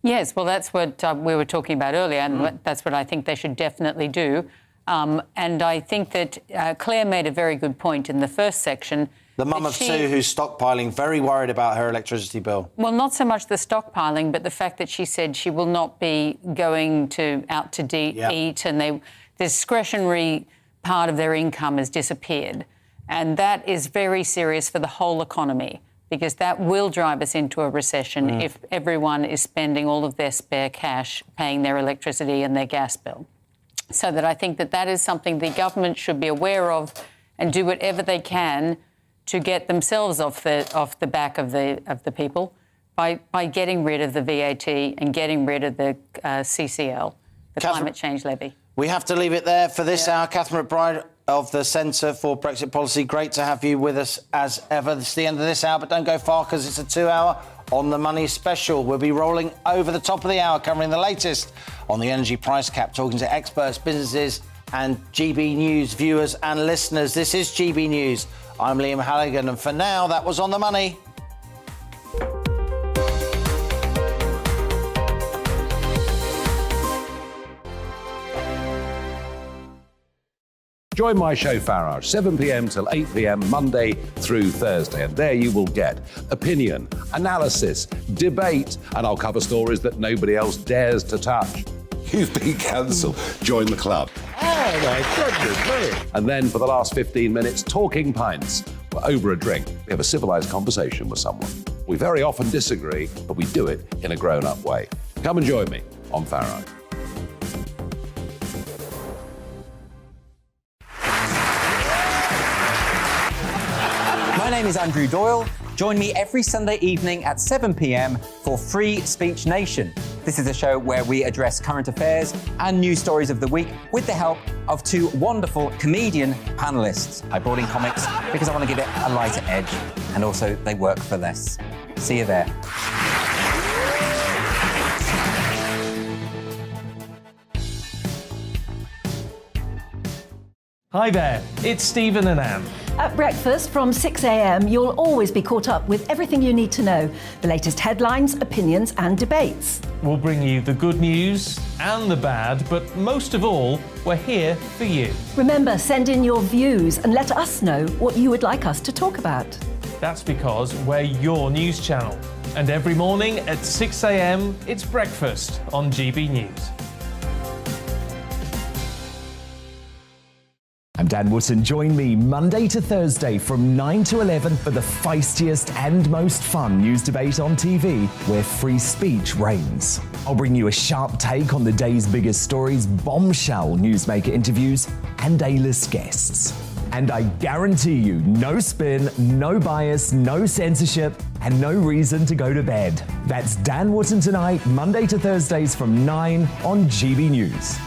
Yes, well, that's what we were talking about earlier, and that's what I think they should definitely do. And I think that Claire made a very good point in the first section. The mum of two who's stockpiling, very worried about her electricity bill. Well, not so much the stockpiling, but the fact that she said she will not be going out to eat, and the discretionary part of their income has disappeared. And that is very serious for the whole economy, because that will drive us into a recession if everyone is spending all of their spare cash paying their electricity and their gas bill. So that I think that is something the government should be aware of and do whatever they can to get themselves off the back of the people by getting rid of the VAT and getting rid of the CCL, the Climate Change Levy. We have to leave it there for this hour. Catherine McBride of the Centre for Brexit Policy, great to have you with us as ever. This is the end of this hour, but don't go far because it's a 2-hour On the Money special. We'll be rolling over the top of the hour, covering the latest on the energy price cap, talking to experts, businesses and GB News viewers and listeners. This is GB News. I'm Liam Halligan, and for now, that was On the Money. Join my show Farage, 7 p.m. till 8 p.m. Monday through Thursday. And there you will get opinion, analysis, debate, and I'll cover stories that nobody else dares to touch. You've been cancelled. Join the club. Oh, my goodness me. And then for the last 15 minutes, talking pints. Over a drink, we have a civilised conversation with someone. We very often disagree, but we do it in a grown-up way. Come and join me on Farage. My name is Andrew Doyle. Join me every Sunday evening at 7 p.m. for Free Speech Nation. This is a show where we address current affairs and news stories of the week with the help of two wonderful comedian panellists. I brought in comics because I want to give it a lighter edge, and also they work for less. See you there. Hi there, it's Stephen and Anne. At breakfast from 6 a.m, you'll always be caught up with everything you need to know, the latest headlines, opinions and debates. We'll bring you the good news and the bad, but most of all, we're here for you. Remember, send in your views and let us know what you would like us to talk about. That's because we're your news channel. And every morning at 6 a.m, it's breakfast on GB News. I'm Dan Wootton. Join me Monday to Thursday from 9 to 11 for the feistiest and most fun news debate on TV, where free speech reigns. I'll bring you a sharp take on the day's biggest stories, bombshell newsmaker interviews, and A-list guests. And I guarantee you, no spin, no bias, no censorship, and no reason to go to bed. That's Dan Wootton tonight, Monday to Thursdays from 9 on GB News.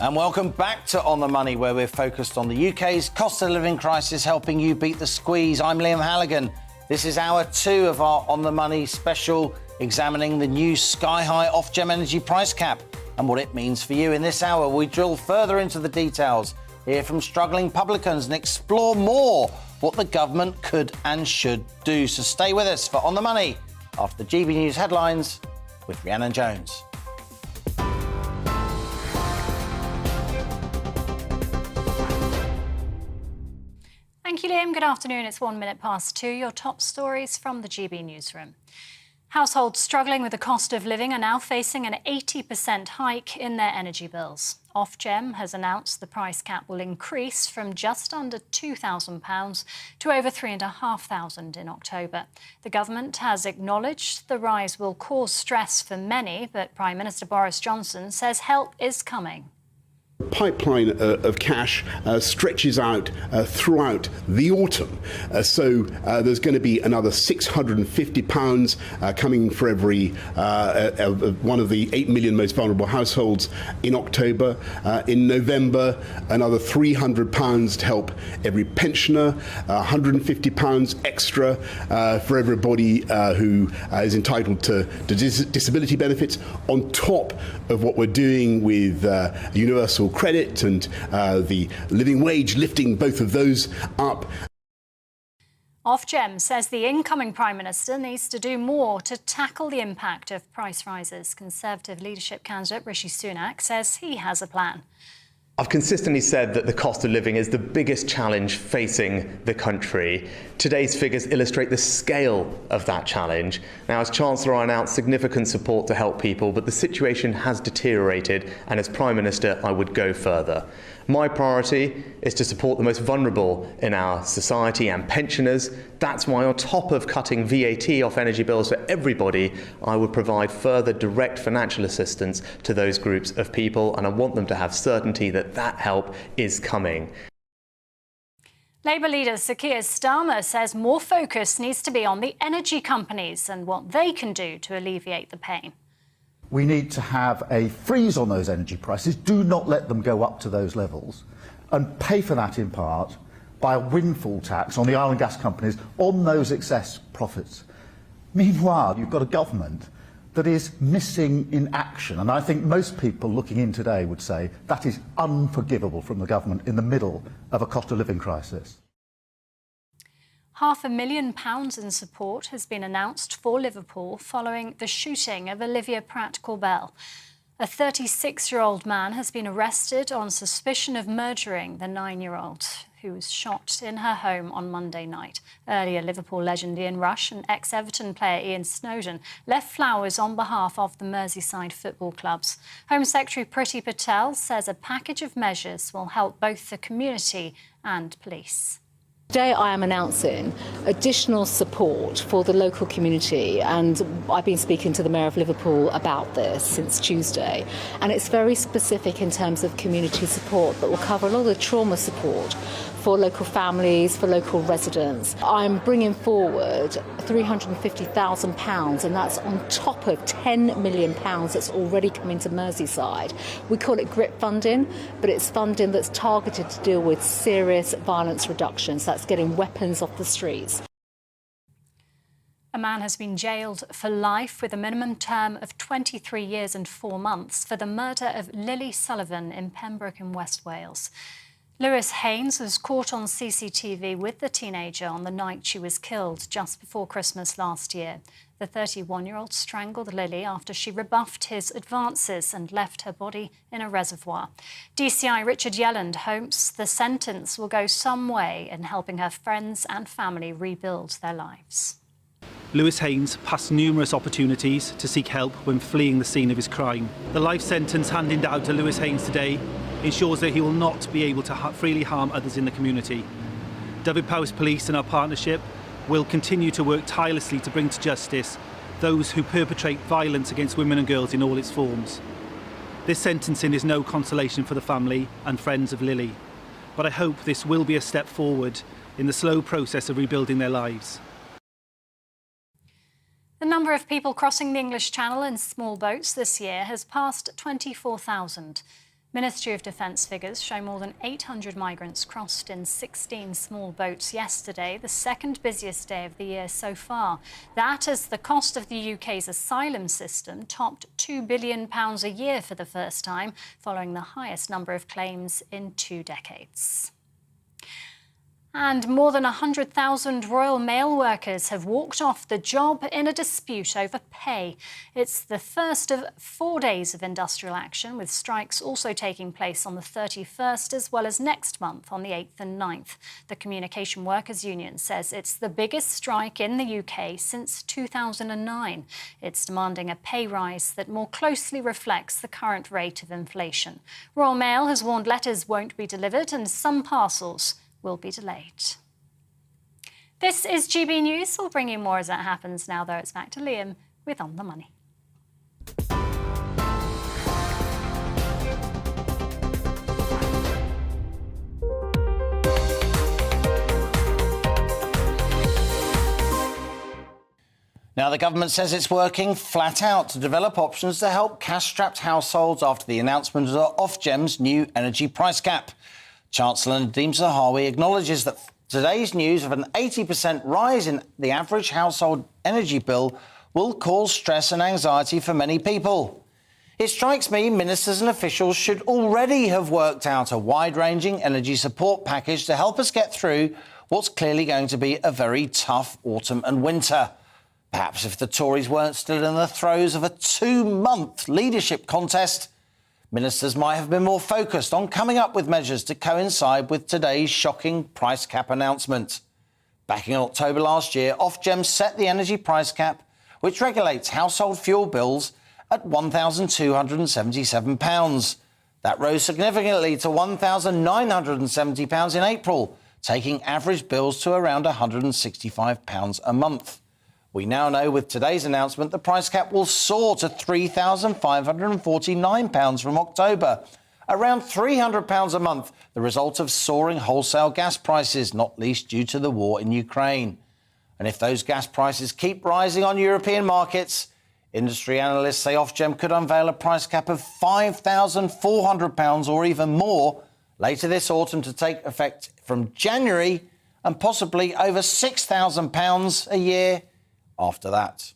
And welcome back to On the Money, where we're focused on the UK's cost of living crisis, helping you beat the squeeze. I'm Liam Halligan. This is hour 2 of our On the Money special, examining the new sky-high Ofgem energy price cap and what it means for you. In this hour, we drill further into the details, hear from struggling publicans and explore more what the government could and should do. So stay with us for On the Money after the GB News headlines with Rhiannon Jones. Thank you, Liam. Good afternoon. It's 1 minute past 2. Your top stories from the GB newsroom. Households struggling with the cost of living are now facing an 80% hike in their energy bills. Ofgem has announced the price cap will increase from just under £2,000 to over £3,500 in October. The government has acknowledged the rise will cause stress for many, but Prime Minister Boris Johnson says help is coming. Pipeline of cash stretches out throughout the autumn. So there's going to be another £650 coming for every one of the 8 million most vulnerable households in October. In November, another £300 to help every pensioner, £150 extra for everybody who is entitled to disability benefits, on top of what we're doing with universal credit and the living wage, lifting both of those up. Ofgem says the incoming Prime Minister needs to do more to tackle the impact of price rises. Conservative leadership candidate Rishi Sunak says he has a plan. I've consistently said that the cost of living is the biggest challenge facing the country. Today's figures illustrate the scale of that challenge. Now, as Chancellor, I announced significant support to help people, but the situation has deteriorated, and as Prime Minister, I would go further. My priority is to support the most vulnerable in our society and pensioners. That's why, on top of cutting VAT off energy bills for everybody, I would provide further direct financial assistance to those groups of people, and I want them to have certainty that that help is coming. Labour leader Sir Keir Starmer says more focus needs to be on the energy companies and what they can do to alleviate the pain. We need to have a freeze on those energy prices. Do not let them go up to those levels, and pay for that in part by a windfall tax on the oil and gas companies on those excess profits. Meanwhile, you've got a government that is missing in action, and I think most people looking in today would say that is unforgivable from the government in the middle of a cost of living crisis. £500,000 in support has been announced for Liverpool following the shooting of Olivia Pratt Corbell. A 36-year-old man has been arrested on suspicion of murdering the 9-year-old who was shot in her home on Monday night. Earlier, Liverpool legend Ian Rush and ex-Everton player Ian Snowdon left flowers on behalf of the Merseyside football clubs. Home Secretary Priti Patel says a package of measures will help both the community and police. Today I am announcing additional support for the local community, and I've been speaking to the Mayor of Liverpool about this since Tuesday, and it's very specific in terms of community support that will cover a lot of the trauma support for local families, for local residents. I'm bringing forward £350,000, and that's on top of £10 million that's already coming to Merseyside. We call it GRIP funding, but it's funding that's targeted to deal with serious violence reduction. So that's getting weapons off the streets. A man has been jailed for life with a minimum term of 23 years and 4 months for the murder of Lily Sullivan in Pembroke in West Wales. Lewis Haynes was caught on CCTV with the teenager on the night she was killed just before Christmas last year. The 31-year-old strangled Lily after she rebuffed his advances and left her body in a reservoir. DCI Richard Yelland hopes the sentence will go some way in helping her friends and family rebuild their lives. Lewis Haynes passed numerous opportunities to seek help when fleeing the scene of his crime. The life sentence handed down to Lewis Haynes today ensures that he will not be able to freely harm others in the community. Dyfed-Powys Police and our partnership will continue to work tirelessly to bring to justice those who perpetrate violence against women and girls in all its forms. This sentencing is no consolation for the family and friends of Lily, but I hope this will be a step forward in the slow process of rebuilding their lives. The number of people crossing the English Channel in small boats this year has passed 24,000. Ministry of Defence figures show more than 800 migrants crossed in 16 small boats yesterday, the second busiest day of the year so far. That as the cost of the UK's asylum system topped £2 billion a year for the first time, following the highest number of claims in 2 decades. And more than 100,000 Royal Mail workers have walked off the job in a dispute over pay. It's the first of 4 days of industrial action, with strikes also taking place on the 31st as well as next month on the 8th and 9th. The Communication Workers Union says it's the biggest strike in the UK since 2009. It's demanding a pay rise that more closely reflects the current rate of inflation. Royal Mail has warned letters won't be delivered and some parcels will be delayed. This is GB News. We'll bring you more as that happens now, though. It's back to Liam with On the Money. Now, the government says it's working flat out to develop options to help cash-strapped households after the announcement of Ofgem's new energy price cap. Chancellor Nadhim Zahawi acknowledges that today's news of an 80% rise in the average household energy bill will cause stress and anxiety for many people. It strikes me ministers and officials should already have worked out a wide-ranging energy support package to help us get through what's clearly going to be a very tough autumn and winter. Perhaps if the Tories weren't still in the throes of a 2-month leadership contest, ministers might have been more focused on coming up with measures to coincide with today's shocking price cap announcement. Back in October last year, Ofgem set the energy price cap, which regulates household fuel bills, at £1,277. That rose significantly to £1,970 in April, taking average bills to around £165 a month. We now know with today's announcement the price cap will soar to £3,549 from October, around £300 a month, the result of soaring wholesale gas prices, not least due to the war in Ukraine. And if those gas prices keep rising on European markets, industry analysts say Ofgem could unveil a price cap of £5,400 or even more later this autumn to take effect from January, and possibly over £6,000 a year after that.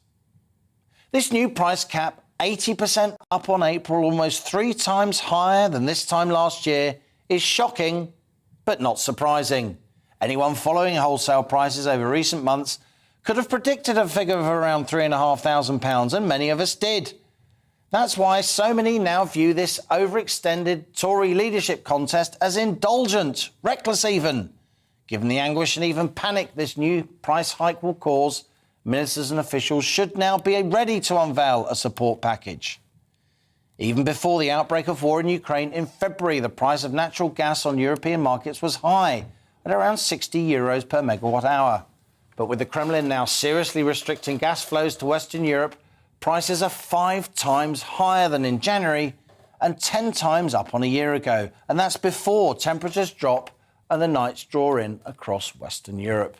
This new price cap, 80% up on April, almost 3 times higher than this time last year, is shocking, but not surprising. Anyone following wholesale prices over recent months could have predicted a figure of around £3,500, and many of us did. That's why so many now view this overextended Tory leadership contest as indulgent, reckless even. Given the anguish and even panic this new price hike will cause, ministers and officials should now be ready to unveil a support package. Even before the outbreak of war in Ukraine in February, the price of natural gas on European markets was high, at around €60 per megawatt hour. But with the Kremlin now seriously restricting gas flows to Western Europe, prices are 5 times higher than in January and 10 times up on a year ago. And that's before temperatures drop and the nights draw in across Western Europe.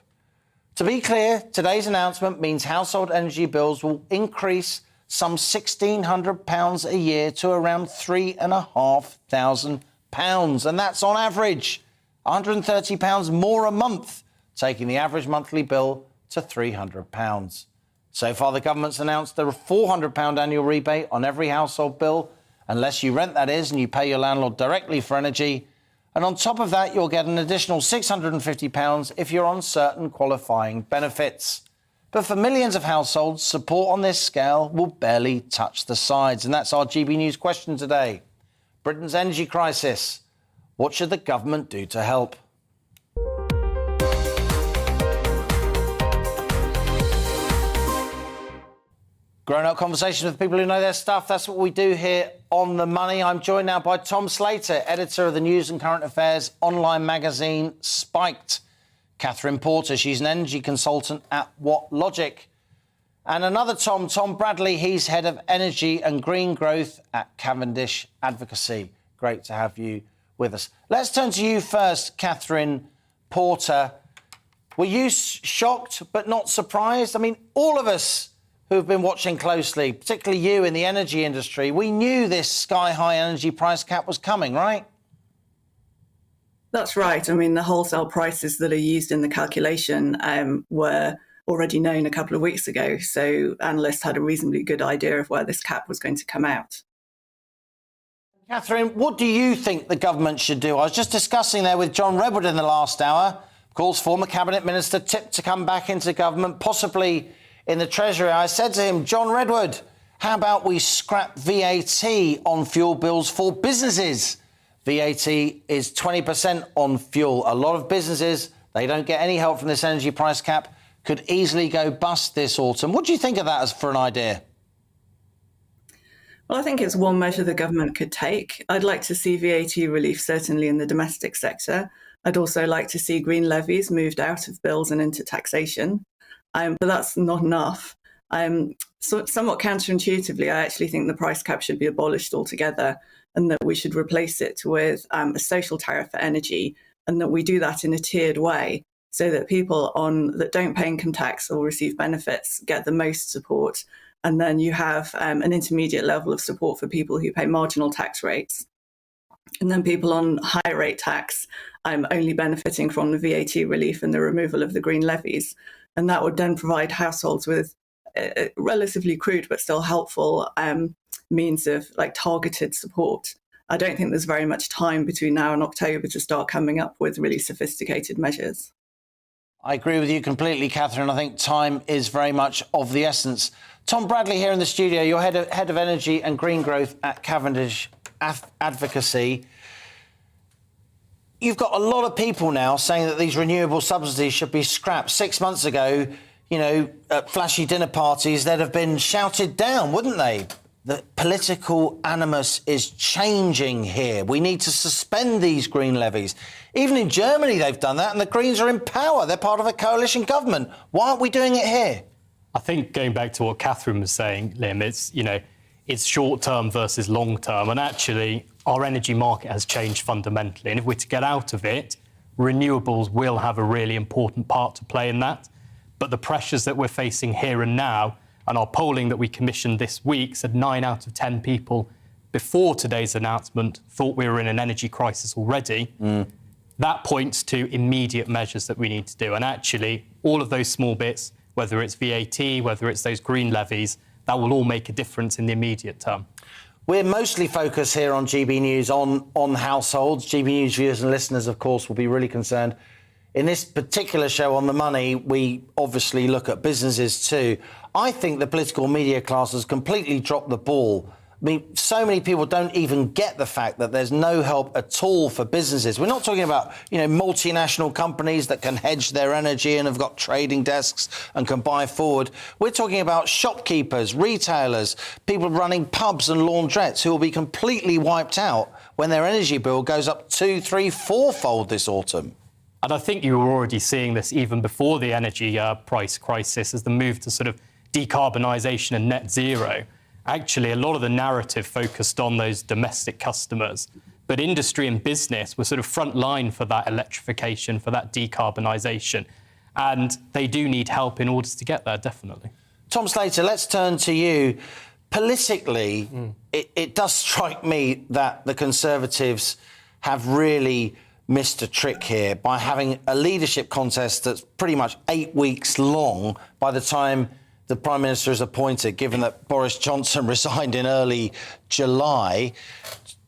To be clear, today's announcement means household energy bills will increase some £1,600 a year to around £3,500. And that's on average £130 more a month, taking the average monthly bill to £300. So far, the government's announced a £400 annual rebate on every household bill, unless you rent, that is, and you pay your landlord directly for energy. And on top of that, you'll get an additional £650 if you're on certain qualifying benefits. But for millions of households, support on this scale will barely touch the sides. And that's our GB News question today. Britain's energy crisis. What should the government do to help? Grown-up conversations with people who know their stuff. That's what we do here on The Money. I'm joined now by Tom Slater, editor of the news and current affairs online magazine Spiked. Catherine Porter, she's an energy consultant at What Logic. And another Tom Bradley, he's head of energy and green growth at Cavendish Advocacy. Great to have you with us. Let's turn to you first, Catherine Porter. Were you shocked but not surprised? I mean, all of us who've been watching closely, particularly you in the energy industry, we knew this sky-high energy price cap was coming, right? That's right. I mean, the wholesale prices that are used in the calculation were already known a couple of weeks ago, so analysts had a reasonably good idea of where this cap was going to come out. Catherine, what do you think the government should do? I was just discussing there with John Redwood in the last hour. Of course, former Cabinet Minister tipped to come back into government, possibly in the Treasury. I said to him, John Redwood, how about we scrap VAT on fuel bills for businesses? VAT is 20% on fuel. A lot of businesses, they don't get any help from this energy price cap, could easily go bust this autumn. What do you think of that as for an idea? Well, I think it's one measure the government could take. I'd like to see VAT relief, certainly in the domestic sector. I'd also like to see green levies moved out of bills and into taxation. But that's not enough. So somewhat counterintuitively, I actually think the price cap should be abolished altogether and that we should replace it with a social tariff for energy, and that we do that in a tiered way so that people that don't pay income tax or receive benefits get the most support. And then you have an intermediate level of support for people who pay marginal tax rates. And then people on high rate tax only benefiting from the VAT relief and the removal of the green levies. And that would then provide households with relatively crude but still helpful means of targeted support. I don't think there's very much time between now and October to start coming up with really sophisticated measures. I agree with you completely, Catherine. I think time is very much of the essence. Tom Bradley here in the studio. You're head of energy and green growth at Cavendish Advocacy. You've got a lot of people now saying that these renewable subsidies should be scrapped. 6 months ago, at flashy dinner parties, they'd have been shouted down, wouldn't they? The political animus is changing here. We need to suspend these green levies. Even in Germany, they've done that, and the Greens are in power. They're part of a coalition government. Why aren't we doing it here? I think going back to what Catherine was saying, Liam, it's short-term versus long-term, and actually our energy market has changed fundamentally. And if we're to get out of it, renewables will have a really important part to play in that. But the pressures that we're facing here and now, and our polling that we commissioned this week said 9 out of 10 people before today's announcement thought we were in an energy crisis already. That points to immediate measures that we need to do. And actually, all of those small bits, whether it's VAT, whether it's those green levies, that will all make a difference in the immediate term. We're mostly focused here on GB News on households. GB News viewers and listeners, of course, will be really concerned. In this particular show on the money, we obviously look at businesses too. I think the political media class has completely dropped the ball. I mean, so many people don't even get the fact that there's no help at all for businesses. We're not talking about, multinational companies that can hedge their energy and have got trading desks and can buy forward. We're talking about shopkeepers, retailers, people running pubs and laundrettes who will be completely wiped out when their energy bill goes up 2, 3, 4-fold this autumn. And I think you were already seeing this even before the energy price crisis, as the move to sort of decarbonisation and net zero. Actually, a lot of the narrative focused on those domestic customers, but industry and business were sort of front line for that electrification, for that decarbonisation, and they do need help in order to get there, definitely. Tom Slater, let's turn to you. Politically, it does strike me that the Conservatives have really missed a trick here by having a leadership contest that's pretty much 8 weeks long by the time the Prime Minister is appointed, given that Boris Johnson resigned in early July.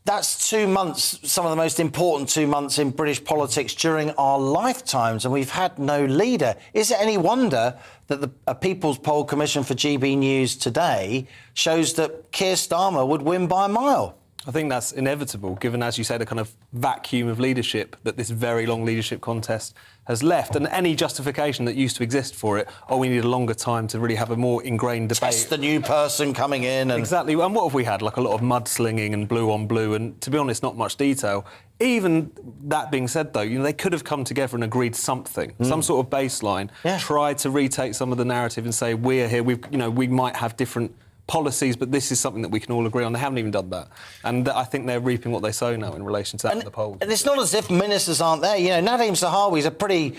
That's 2 months, some of the most important 2 months in British politics during our lifetimes, and we've had no leader. Is it any wonder that a People's Poll Commission for GB News today shows that Keir Starmer would win by a mile? I think that's inevitable, given, as you said, a kind of vacuum of leadership that this very long leadership contest has left. And any justification that used to exist for it, we need a longer time to really have a more ingrained debate. Test the new person coming in. And... Exactly. And what have we had? Like a lot of mudslinging and blue on blue and, to be honest, not much detail. Even that being said, though, they could have come together and agreed something, some sort of baseline, tried to retake some of the narrative and say, we're here, we might have different policies, but this is something that we can all agree on. They haven't even done that. And I think they're reaping what they sow now in relation to that in the polls. And it's not as if ministers aren't there. Nadhim Zahawi's a pretty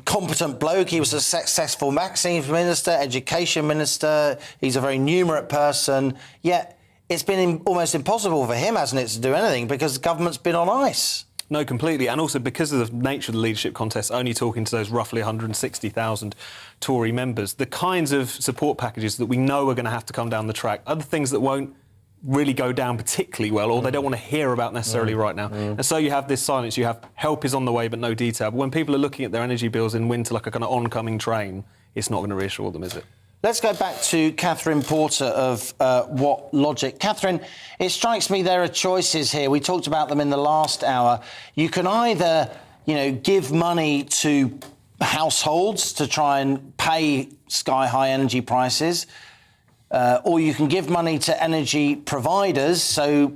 competent bloke. He was a successful vaccines minister, education minister. He's a very numerate person. Yet it's been almost impossible for him, hasn't it, to do anything because the government's been on ice. No, completely. And also because of the nature of the leadership contest, only talking to those roughly 160,000 Tory members, the kinds of support packages that we know are going to have to come down the track are the things that won't really go down particularly well, or they don't want to hear about necessarily right now. And so you have this silence. You have help is on the way, but no detail. But when people are looking at their energy bills in winter like a kind of oncoming train, it's not going to reassure them, is it? Let's go back to Catherine Porter of What Logic. Catherine, it strikes me there are choices here. We talked about them in the last hour. You can either, give money to households to try and pay sky-high energy prices, or you can give money to energy providers, so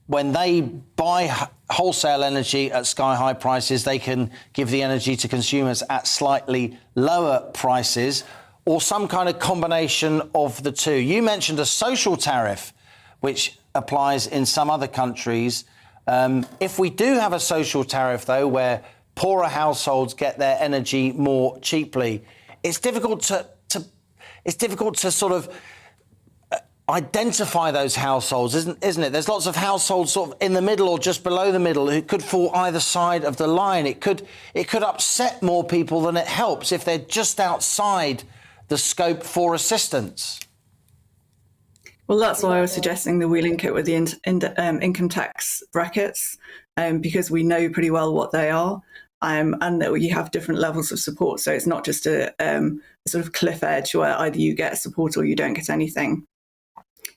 when they buy wholesale energy at sky-high prices, they can give the energy to consumers at slightly lower prices, or some kind of combination of the two. You mentioned a social tariff, which applies in some other countries. If we do have a social tariff, though, where poorer households get their energy more cheaply, it's difficult to sort of identify those households, isn't it? There's lots of households sort of in the middle or just below the middle who could fall either side of the line. It could upset more people than it helps if they're just outside the scope for assistance. Well, that's why I was suggesting that we link it with the income tax brackets, because we know pretty well what they are, and that you have different levels of support. So it's not just a sort of cliff edge where either you get support or you don't get anything.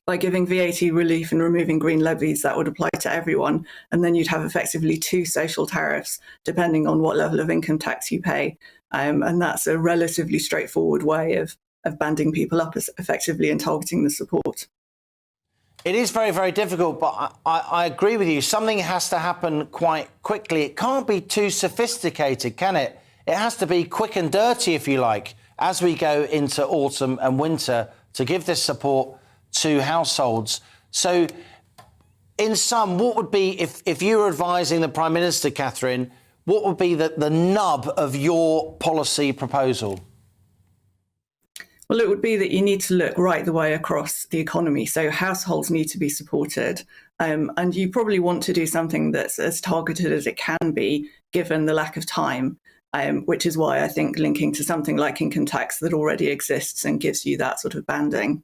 By giving VAT relief and removing green levies, that would apply to everyone. And then you'd have effectively two social tariffs, depending on what level of income tax you pay. And that's a relatively straightforward way of banding people up as effectively and targeting the support. It is very, very difficult, but I agree with you. Something has to happen quite quickly. It can't be too sophisticated, can it? It has to be quick and dirty, if you like, as we go into autumn and winter to give this support to households. So, in sum, what would be, if you were advising the Prime Minister, Catherine, what would be the nub of your policy proposal? Well, it would be that you need to look right the way across the economy. So households need to be supported. And you probably want to do something that's as targeted as it can be, given the lack of time, which is why I think linking to something like income tax that already exists and gives you that sort of banding.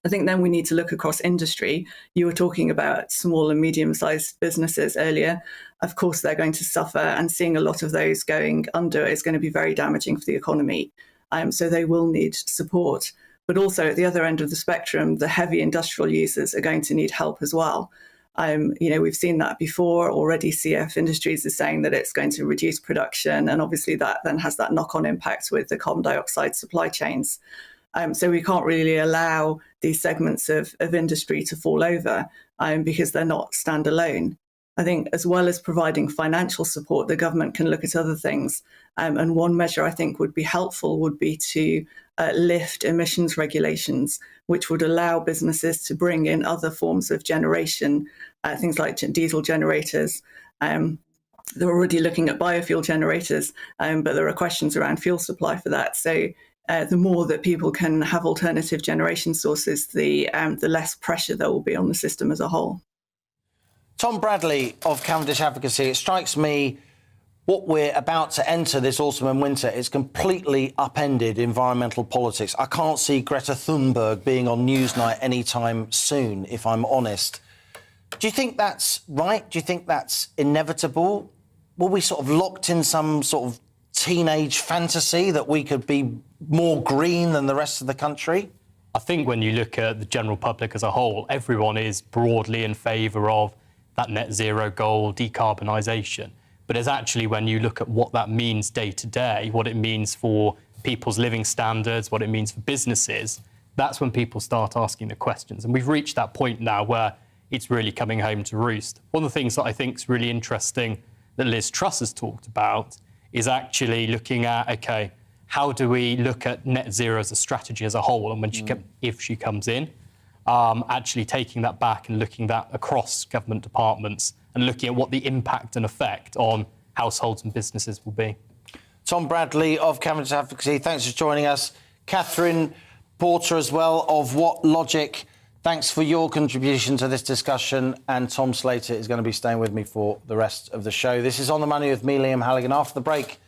I think then we need to look across industry. You were talking about small and medium-sized businesses earlier. Of course, they're going to suffer, and seeing a lot of those going under is going to be very damaging for the economy. So they will need support. But also at the other end of the spectrum, the heavy industrial users are going to need help as well. We've seen that before already. CF Industries is saying that it's going to reduce production, and obviously that then has that knock-on impact with the carbon dioxide supply chains. So we can't really allow these segments of industry to fall over because they're not standalone. I think as well as providing financial support, the government can look at other things. And one measure I think would be helpful would be to lift emissions regulations, which would allow businesses to bring in other forms of generation, things like diesel generators. They're already looking at biofuel generators, but there are questions around fuel supply for that. So the more that people can have alternative generation sources, the less pressure there will be on the system as a whole. Tom Bradley of Cavendish Advocacy, it strikes me what we're about to enter this autumn and winter is completely upended environmental politics. I can't see Greta Thunberg being on Newsnight anytime soon, if I'm honest. Do you think that's right? Do you think that's inevitable? Were we sort of locked in some sort of teenage fantasy that we could be more green than the rest of the country? I think when you look at the general public as a whole, everyone is broadly in favour of that net zero goal, decarbonisation. But it's actually when you look at what that means day to day, what it means for people's living standards, what it means for businesses, that's when people start asking the questions. And we've reached that point now where it's really coming home to roost. One of the things that I think is really interesting that Liz Truss has talked about is actually looking at, OK, how do we look at net zero as a strategy as a whole? And when if she comes in, actually taking that back and looking that across government departments and looking at what the impact and effect on households and businesses will be. Tom Bradley of Cavendish Advocacy, thanks for joining us. Catherine Porter as well of What Logic, thanks for your contribution to this discussion. And Tom Slater is going to be staying with me for the rest of the show. This is On the Money with me, Liam Halligan. After the break,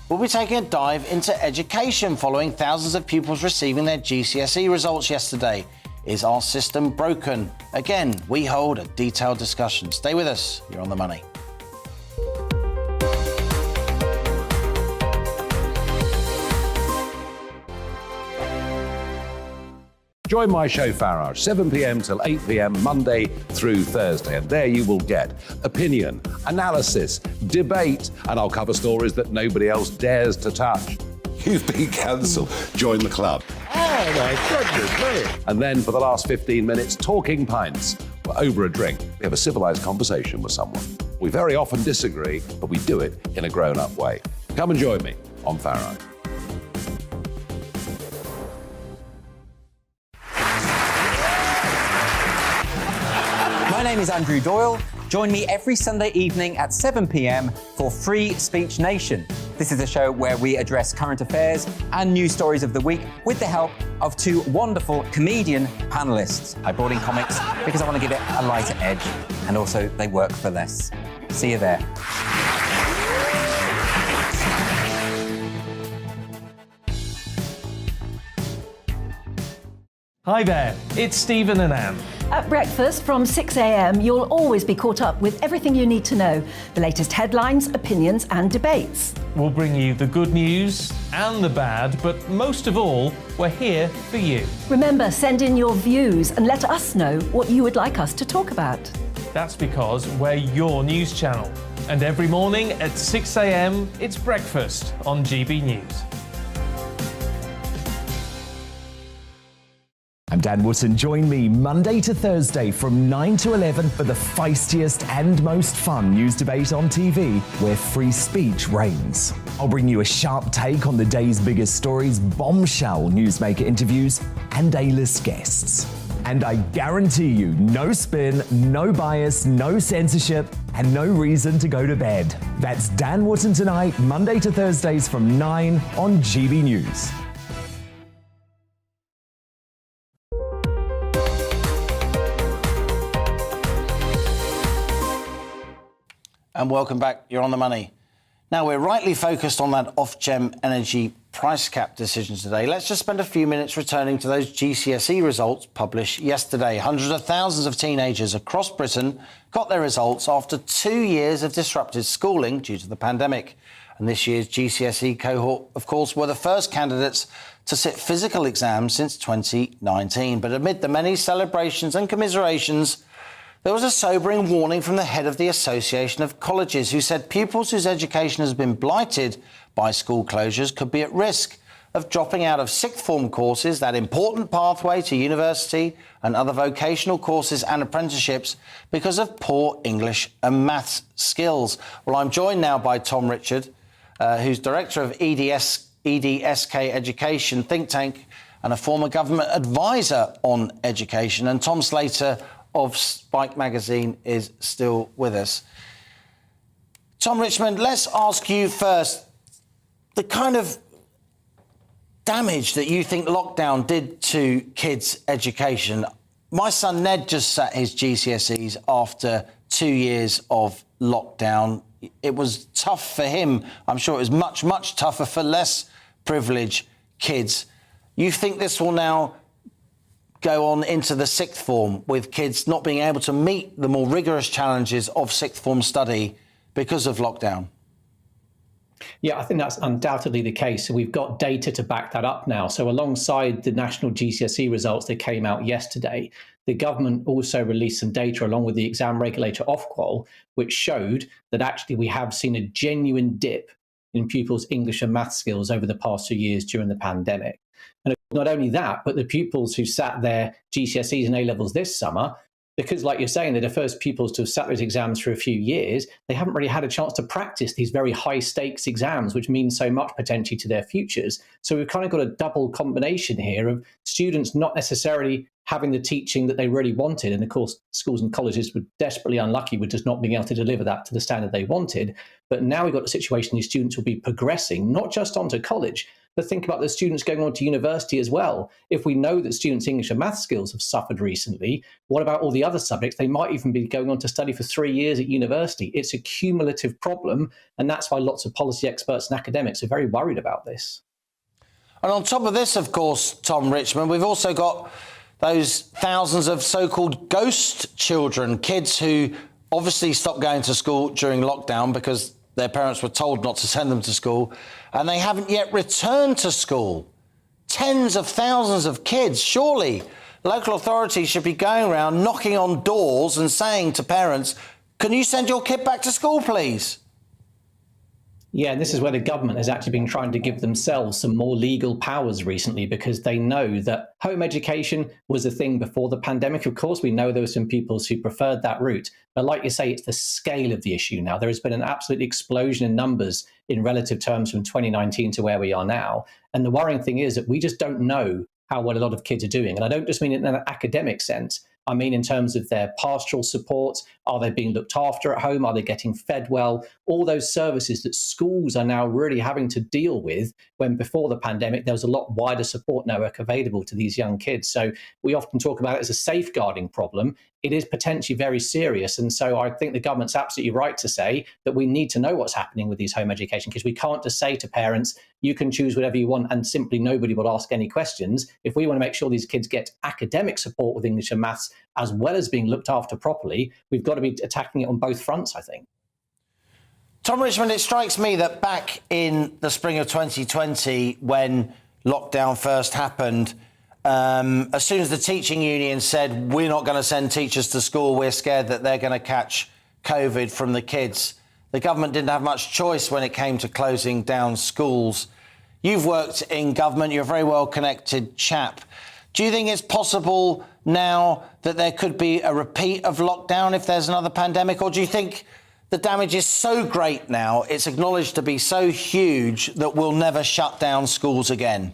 we'll be taking a dive into education following thousands of pupils receiving their GCSE results yesterday. Is our system broken? Again, we hold a detailed discussion. Stay with us. You're on the money. Join my show Farage, 7 p.m. till 8 p.m. Monday through Thursday. And there you will get opinion, analysis, debate, and I'll cover stories that nobody else dares to touch. You've been cancelled. Join the club. Oh my goodness me. And then for the last 15 minutes, talking pints. We're over a drink. We have a civilised conversation with someone. We very often disagree, but we do it in a grown-up way. Come and join me on Farage. My name is Andrew Doyle. Join me every Sunday evening at 7 p.m. for Free Speech Nation. This is a show where we address current affairs and news stories of the week with the help of two wonderful comedian panellists. I brought in comics because I want to give it a lighter edge, and also they work for less. See you there. Hi there, it's Stephen and Anne. At breakfast from 6 a.m, you'll always be caught up with everything you need to know, the latest headlines, opinions and debates. We'll bring you the good news and the bad, but most of all, we're here for you. Remember, send in your views and let us know what you would like us to talk about. That's because we're your news channel. And every morning at 6 a.m, it's breakfast on GB News. I'm Dan Wootton. Join me Monday to Thursday from 9 to 11 for the feistiest and most fun news debate on TV, where free speech reigns. I'll bring you a sharp take on the day's biggest stories, bombshell newsmaker interviews, and A-list guests. And I guarantee you, no spin, no bias, no censorship, and no reason to go to bed. That's Dan Wootton Tonight, Monday to Thursdays from 9 on GB News. And welcome back. You're on the money. Now, we're rightly focused on that Ofgem energy price cap decision today. Let's just spend a few minutes returning to those GCSE results published yesterday. Hundreds of thousands of teenagers across Britain got their results after 2 years of disrupted schooling due to the pandemic. And this year's GCSE cohort, of course, were the first candidates to sit physical exams since 2019. But amid the many celebrations and commiserations, there was a sobering warning from the head of the Association of Colleges, who said pupils whose education has been blighted by school closures could be at risk of dropping out of sixth form courses, that important pathway to university and other vocational courses and apprenticeships, because of poor English and maths skills. Well, I'm joined now by Tom Richard, who's director of EDSK Education think tank and a former government advisor on education, and Tom Slater of Spike magazine is still with us. Tom Richmond, let's ask you first the kind of damage that you think lockdown did to kids' education. My son Ned just sat his GCSEs after 2 years of lockdown. It was tough for him. I'm sure it was much, much tougher for less privileged kids. You think this will now go on into the sixth form, with kids not being able to meet the more rigorous challenges of sixth form study because of lockdown? Yeah, I think that's undoubtedly the case. So we've got data to back that up now. So alongside the national GCSE results that came out yesterday, the government also released some data along with the exam regulator Ofqual, which showed that actually we have seen a genuine dip in pupils' English and math skills over the past 2 years during the pandemic. And not only that, but the pupils who sat their GCSEs and A-levels this summer, because like you're saying, they're the first pupils to have sat those exams for a few years, they haven't really had a chance to practice these very high stakes exams, which mean so much potentially to their futures. So we've kind of got a double combination here of students not necessarily having the teaching that they really wanted. And of course, schools and colleges were desperately unlucky with just not being able to deliver that to the standard they wanted. But now we've got a situation these students will be progressing, not just onto college, but think about the students going on to university as well. If we know that students' English and math skills have suffered recently, what about all the other subjects? They might even be going on to study for 3 years at university. It's a cumulative problem, and that's why lots of policy experts and academics are very worried about this. And on top of this, of course, Tom Richmond, we've also got those thousands of so-called ghost children, kids who obviously stopped going to school during lockdown because their parents were told not to send them to school, and they haven't yet returned to school. Tens of thousands of kids. Surely local authorities should be going around knocking on doors and saying to parents, can you send your kid back to school, please? Yeah, and this is where the government has actually been trying to give themselves some more legal powers recently, because they know that home education was a thing before the pandemic. Of course, we know there were some pupils who preferred that route. But like you say, it's the scale of the issue now. There has been an absolute explosion in numbers in relative terms from 2019 to where we are now. And the worrying thing is that we just don't know how well a lot of kids are doing. And I don't just mean in an academic sense. I mean, in terms of their pastoral support, are they being looked after at home? Are they getting fed well? All those services that schools are now really having to deal with, when before the pandemic, there was a lot wider support network available to these young kids. So we often talk about it as a safeguarding problem. It is potentially very serious. And so I think the government's absolutely right to say that we need to know what's happening with these home education, because we can't just say to parents, you can choose whatever you want and simply nobody will ask any questions. If we want to make sure these kids get academic support with English and maths, as well as being looked after properly, we've got to be attacking it on both fronts, I think. Tom Richmond, it strikes me that back in the spring of 2020, when lockdown first happened, as soon as the teaching union said, we're not going to send teachers to school, we're scared that they're going to catch COVID from the kids, the government didn't have much choice when it came to closing down schools. You've worked in government, you're a very well-connected chap. Do you think it's possible now that there could be a repeat of lockdown if there's another pandemic, or do you think the damage is so great now, it's acknowledged to be so huge, that we'll never shut down schools again?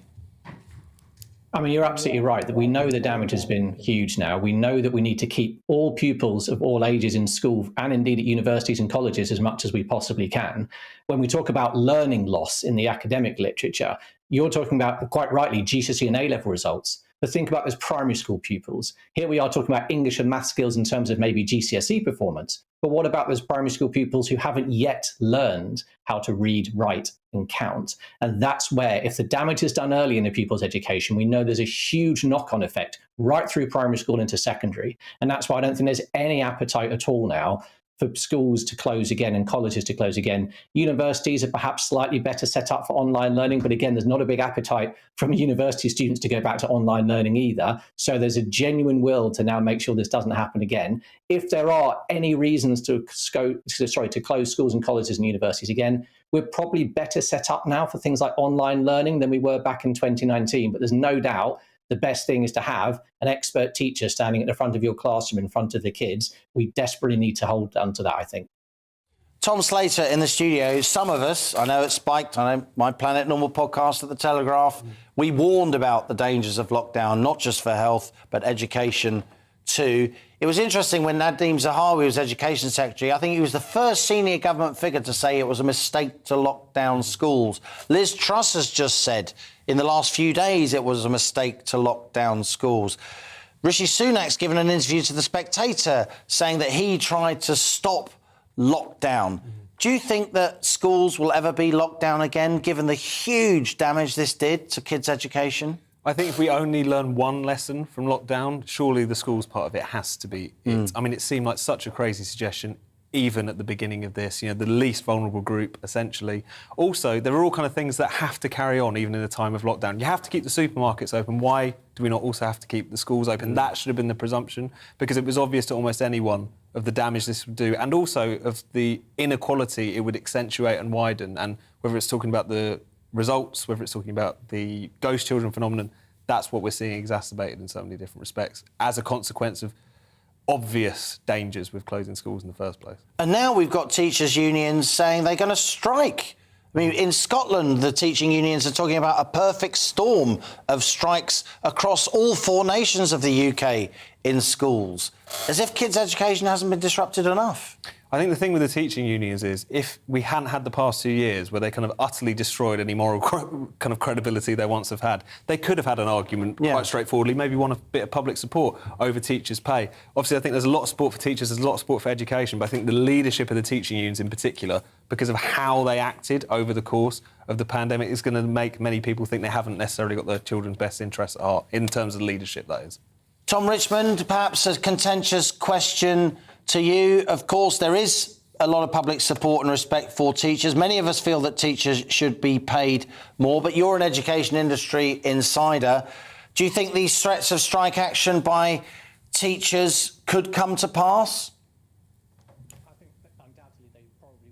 I mean, you're absolutely right that we know the damage has been huge now. We know that we need to keep all pupils of all ages in school, and indeed at universities and colleges, as much as we possibly can. When we talk about learning loss in the academic literature, you're talking about, quite rightly, GCSE and A-level results. But think about those primary school pupils. Here we are talking about English and math skills in terms of maybe GCSE performance. But what about those primary school pupils who haven't yet learned how to read, write and count? And that's where, if the damage is done early in a pupil's education, we know there's a huge knock-on effect right through primary school into secondary. And that's why I don't think there's any appetite at all now for schools to close again and colleges to close again. Universities are perhaps slightly better set up for online learning, but again, there's not a big appetite from university students to go back to online learning either. So there's a genuine will to now make sure this doesn't happen again. If there are any reasons to close schools and colleges and universities again, we're probably better set up now for things like online learning than we were back in 2019. But there's no doubt the best thing is to have an expert teacher standing at the front of your classroom in front of the kids. We desperately need to hold on to that, I think. Tom Slater in the studio. Some of us, I know it's spiked, I know My Planet Normal podcast at The Telegraph, we warned about the dangers of lockdown, not just for health, but education too. It was interesting when Nadeem Zahawi was Education Secretary. I think he was the first senior government figure to say it was a mistake to lock down schools. Liz Truss has just said in the last few days it was a mistake to lock down schools. Rishi Sunak's given an interview to The Spectator saying that he tried to stop lockdown. Do you think that schools will ever be locked down again, given the huge damage this did to kids' education? I think if we only learn one lesson from lockdown, surely the schools part of it has to be it. I mean, it seemed like such a crazy suggestion, even at the beginning of this, you know, the least vulnerable group, essentially. Also, there are all kind of things that have to carry on, even in a time of lockdown. You have to keep the supermarkets open. Why do we not also have to keep the schools open? That should have been the presumption, because it was obvious to almost anyone of the damage this would do, and also of the inequality it would accentuate and widen. And whether it's talking about the results, whether it's talking about the ghost children phenomenon, that's what we're seeing exacerbated in so many different respects as a consequence of obvious dangers with closing schools in the first place. And now we've got teachers' unions saying they're going to strike. I mean, in Scotland, the teaching unions are talking about a perfect storm of strikes across all 4 nations of the UK in schools, as if kids' education hasn't been disrupted enough. I think the thing with the teaching unions is, if we hadn't had the past 2 years where they kind of utterly destroyed any moral kind of credibility they once have had, they could have had an argument quite straightforwardly, maybe won a bit of public support over teachers' pay. Obviously, I think there's a lot of support for teachers, there's a lot of support for education, but I think the leadership of the teaching unions in particular, because of how they acted over the course of the pandemic, is going to make many people think they haven't necessarily got their children's best interests at heart, in terms of leadership, that is. Tom Richmond, perhaps a contentious question to you. Of course, there is a lot of public support and respect for teachers. Many of us feel that teachers should be paid more, but you're an education industry insider. Do you think these threats of strike action by teachers could come to pass?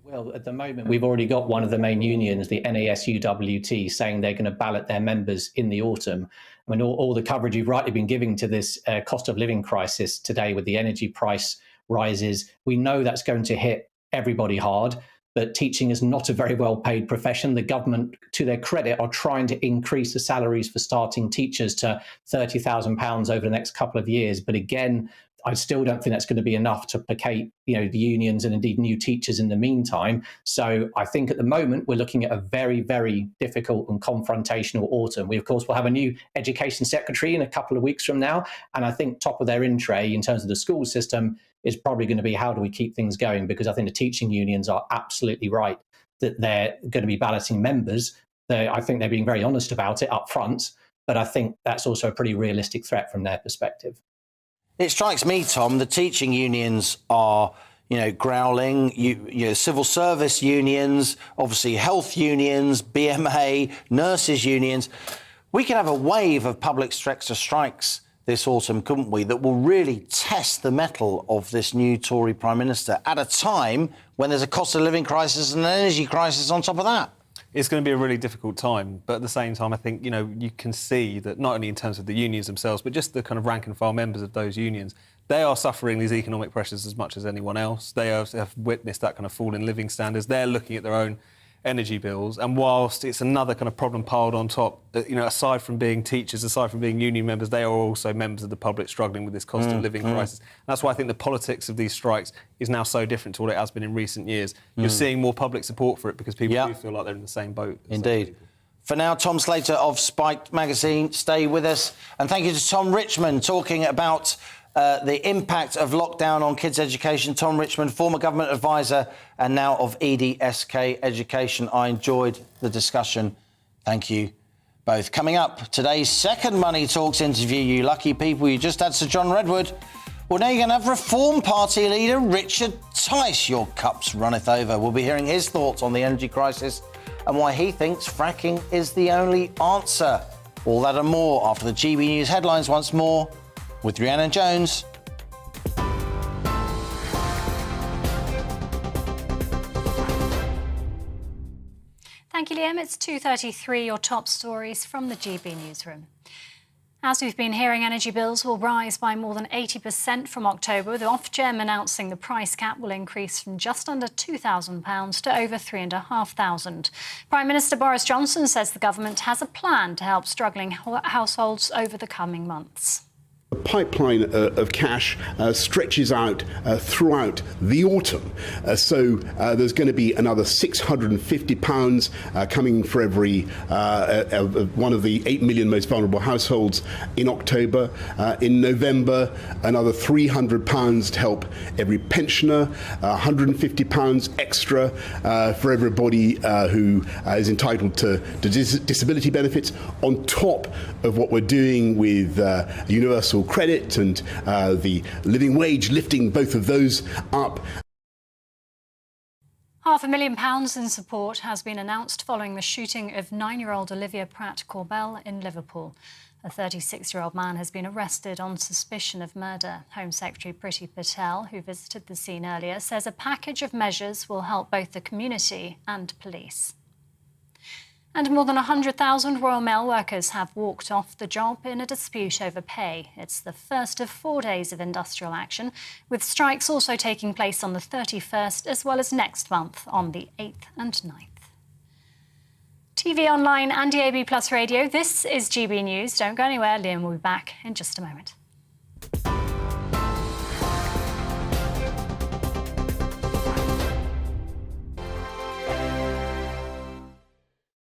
Well, at the moment, we've already got one of the main unions, the NASUWT, saying they're going to ballot their members in the autumn. I mean, all the coverage you've rightly been giving to this cost of living crisis today with the energy price rises, we know that's going to hit everybody hard. But teaching is not a very well-paid profession. The government, to their credit, are trying to increase the salaries for starting teachers to £30,000 over the next couple of years. But again, I still don't think that's going to be enough to placate, the unions and indeed new teachers in the meantime. So I think at the moment we're looking at a very, very difficult and confrontational autumn. We, of course, will have a new education secretary in a couple of weeks from now. And I think top of their in tray in terms of the school system is probably going to be how do we keep things going? Because I think the teaching unions are absolutely right that they're going to be balloting members. I think they're being very honest about it up front. But I think that's also a pretty realistic threat from their perspective. It strikes me, Tom, the teaching unions are, growling. Civil service unions, obviously health unions, BMA, nurses unions. We can have a wave of public sector strikes this autumn, couldn't we, that will really test the mettle of this new Tory Prime Minister at a time when there's a cost of living crisis and an energy crisis on top of that. It's going to be a really difficult time, but at the same time, I think, you can see that not only in terms of the unions themselves, but just the kind of rank and file members of those unions, they are suffering these economic pressures as much as anyone else. They have witnessed that kind of fall in living standards. They're looking at their own energy bills, and whilst it's another kind of problem piled on top, aside from being teachers, aside from being union members, they are also members of the public struggling with this cost of living crisis. And that's why I think the politics of these strikes is now so different to what it has been in recent years. You're seeing more public support for it because people do feel like they're in the same boat. Indeed. For now, Tom Slater of Spike magazine, stay with us. And thank you to Tom Richmond talking about the impact of lockdown on kids' education. Tom Richmond, former government advisor and now of EDSK Education. I enjoyed the discussion. Thank you both. Coming up, today's second Money Talks interview. You lucky people, you just had Sir John Redwood. Well, now you're going to have Reform Party leader Richard Tice. Your cups runneth over. We'll be hearing his thoughts on the energy crisis and why he thinks fracking is the only answer. All that and more after the GB News headlines once more with Rhiannon Jones. Thank you, Liam. It's 2:33, your top stories from the GB newsroom. As we've been hearing, energy bills will rise by more than 80% from October, with Ofgem announcing the price cap will increase from just under £2,000 to over £3,500. Prime Minister Boris Johnson says the government has a plan to help struggling households over the coming months. The pipeline of cash stretches out throughout the autumn. So there's going to be another £650 coming for every one of the 8 million most vulnerable households in October. In November, another £300 to help every pensioner, £150 extra for everybody who is entitled to disability benefits, on top of what we're doing with universal credit and the living wage, lifting both of those up. £500,000 in support has been announced following the shooting of 9-year-old Olivia Pratt Corbell in Liverpool. A 36-year-old man has been arrested on suspicion of murder. Home Secretary Priti Patel, who visited the scene earlier, says a package of measures will help both the community and police. And more than 100,000 Royal Mail workers have walked off the job in a dispute over pay. It's the first of 4 days of industrial action, with strikes also taking place on the 31st as well as next month on the 8th and 9th. TV online and DAB Plus radio, this is GB News. Don't go anywhere, Liam will be back in just a moment.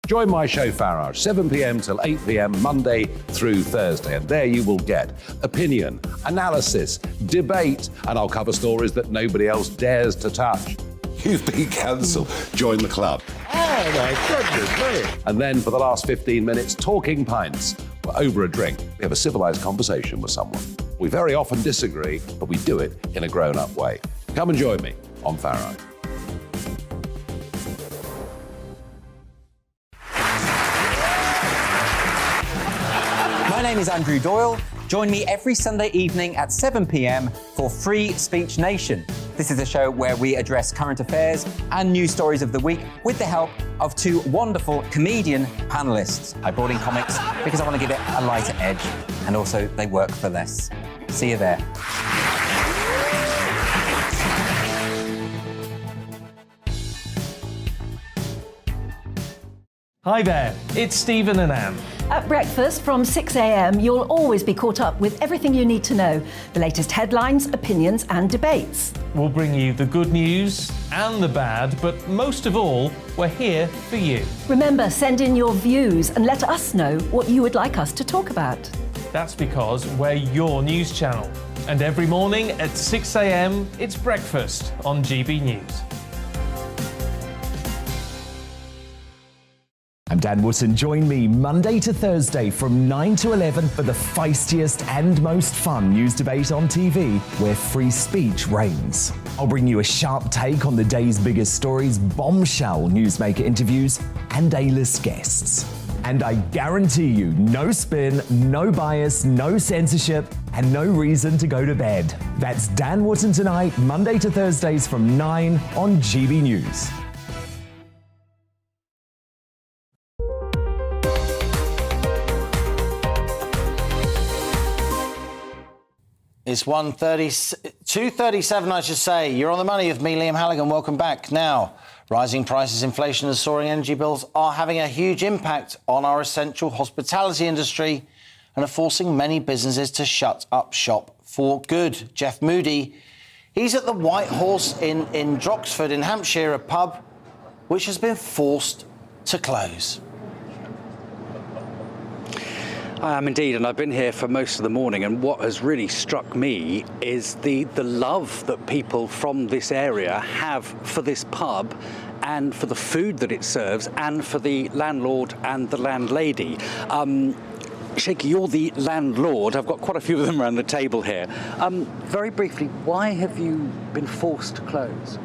Join my show Farage, 7 p.m. till 8 p.m. Monday through Thursday. And there you will get opinion, analysis, debate, and I'll cover stories that nobody else dares to touch. You've been cancelled. Join the club. Oh, my goodness me. And then for the last 15 minutes, talking pints. We're over a drink. We have a civilised conversation with someone. We very often disagree, but we do it in a grown-up way. Come and join me on Farage. My name is Andrew Doyle. Join me every Sunday evening at 7 p.m. for Free Speech Nation. This is a show where we address current affairs and news stories of the week with the help of two wonderful comedian panellists. I brought in comics because I want to give it a lighter edge, and also they work for less. See you there. Hi there, it's Stephen and Anne. At breakfast from 6 a.m, you'll always be caught up with everything you need to know, the latest headlines, opinions and debates. We'll bring you the good news and the bad, but most of all, we're here for you. Remember, send in your views and let us know what you would like us to talk about. That's because we're your news channel. And every morning at 6 a.m, it's breakfast on GB News. I'm Dan Wootton. Join me Monday to Thursday from 9 to 11 for the feistiest and most fun news debate on TV, where free speech reigns. I'll bring you a sharp take on the day's biggest stories, bombshell newsmaker interviews, and A-list guests. And I guarantee you, no spin, no bias, no censorship, and no reason to go to bed. That's Dan Wootton Tonight, Monday to Thursdays from 9 on GB News. It's 2:37, I should say. You're on the money with me, Liam Halligan. Welcome back. Now, rising prices, inflation and soaring energy bills are having a huge impact on our essential hospitality industry and are forcing many businesses to shut up shop for good. Jeff Moody, he's at the White Horse in Droxford in Hampshire, a pub which has been forced to close. I am indeed, and I've been here for most of the morning, and what has really struck me is the love that people from this area have for this pub and for the food that it serves and for the landlord and the landlady. Shaky, you're the landlord. I've got quite a few of them around the table here. Very briefly, why have you been forced to close?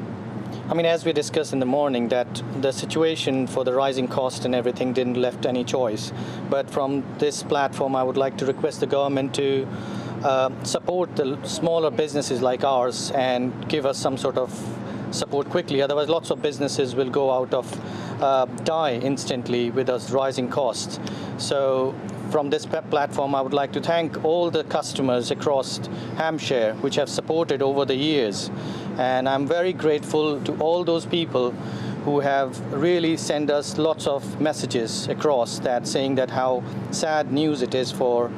I mean, as we discussed in the morning, that the situation for the rising cost and everything didn't left any choice. But from this platform, I would like to request the government to support the smaller businesses like ours and give us some sort of support quickly. Otherwise, lots of businesses will go out of die instantly with us rising costs. So from this platform, I would like to thank all the customers across Hampshire which have supported over the years. And I'm very grateful to all those people who have really sent us lots of messages across that saying that how sad news it is for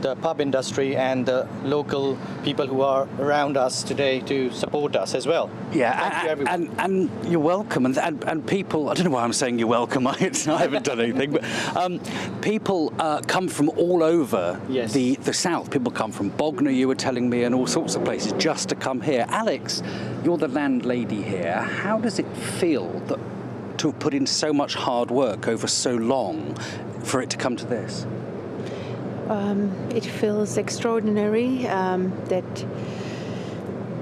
the pub industry and the local people who are around us today to support us as well. Yeah, Thank you, everyone. and you're welcome. And people, I don't know why I'm saying you're welcome. I haven't done anything, but people come from all over the south. People come from Bognor, you were telling me, and all sorts of places just to come here. Alex, you're the landlady here. How does it feel to have put in so much hard work over so long for it to come to this? It feels extraordinary that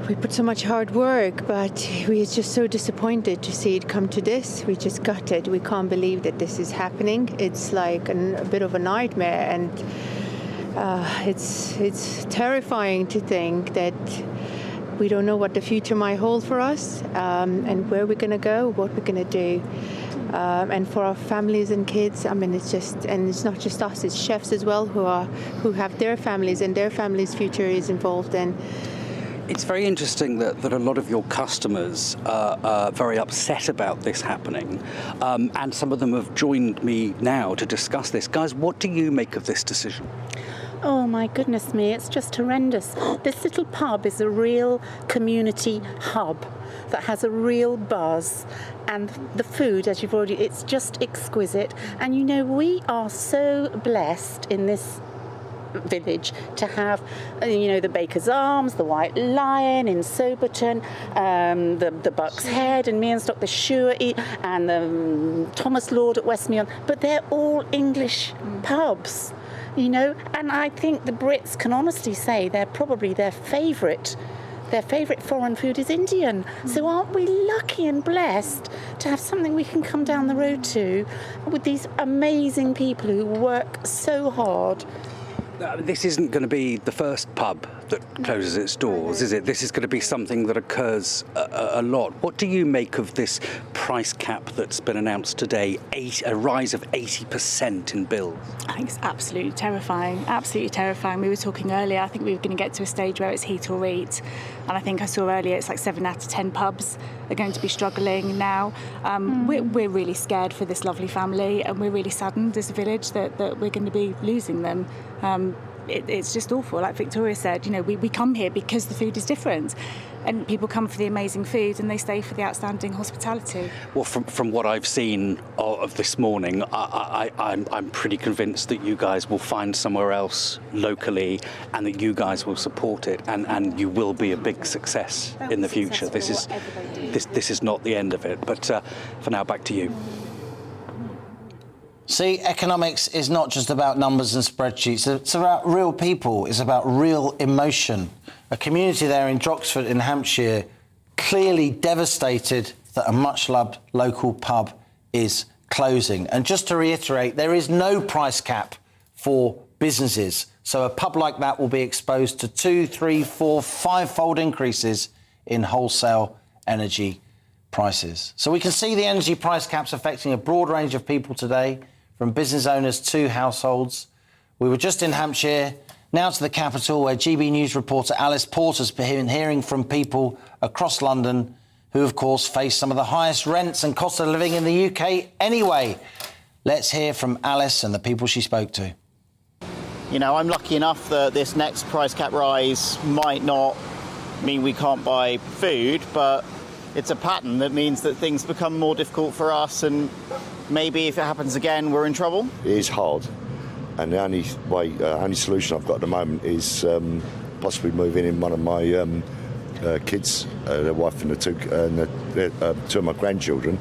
we put so much hard work, but we are just so disappointed to see it come to this. We just got it. We can't believe that this is happening. It's like a bit of a nightmare, and it's terrifying to think that we don't know what the future might hold for us, and where we're going to go, what we're going to do. And for our families and kids, I mean, it's not just us, it's chefs as well who have their families, and their families' future is involved in. It's very interesting that a lot of your customers are very upset about this happening, and some of them have joined me now to discuss this. Guys, what do you make of this decision? Oh my goodness me, it's just horrendous. This little pub is a real community hub that has a real buzz, and the food, as you've already, it's just exquisite. And you know, we are so blessed in this village to have, the Baker's Arms, the White Lion in Soberton, the Buck's Head in Mearnstock, the Shuey and the Thomas Lord at Westmeon, but they're all English pubs. you know, and I think the Brits can honestly say they're probably their favourite foreign food is Indian. So aren't we lucky and blessed to have something we can come down the road to with these amazing people who work so hard? This isn't going to be the first pub that closes its doors, is it? This is going to be something that occurs a lot. What do you make of this price cap that's been announced today, a rise of 80% in bills? I think it's absolutely terrifying, absolutely terrifying. We were talking earlier, I think we were going to get to a stage where it's heat or eat. And I think I saw earlier it's like 7 out of 10 pubs are going to be struggling now. We're really scared for this lovely family, and we're really saddened as a village that we're going to be losing them. It's just awful. Like Victoria said, you know, we come here because the food is different, and people come for the amazing food and they stay for the outstanding hospitality. Well, from what I've seen of this morning, I'm pretty convinced that you guys will find somewhere else locally, and that you guys will support it, and you will be a big success in the future. This is not the end of it. But for now, back to you. See, economics is not just about numbers and spreadsheets. It's about real people. It's about real emotion. A community there in Droxford in Hampshire clearly devastated that a much-loved local pub is closing. And just to reiterate, there is no price cap for businesses. So a pub like that will be exposed to 2, 3, 4, 5-fold increases in wholesale energy prices. So we can see the energy price caps affecting a broad range of people today, from business owners to households. We were just in Hampshire, now to the capital, where GB News reporter Alice Porter's been hearing from people across London who, of course, face some of the highest rents and cost of living in the UK anyway. Let's hear from Alice and the people she spoke to. You know, I'm lucky enough that this next price cap rise might not mean we can't buy food, but it's a pattern that means that things become more difficult for us, and maybe if it happens again, we're in trouble. It is hard, and the only solution I've got at the moment is possibly moving in one of my kids, their wife and two of my grandchildren,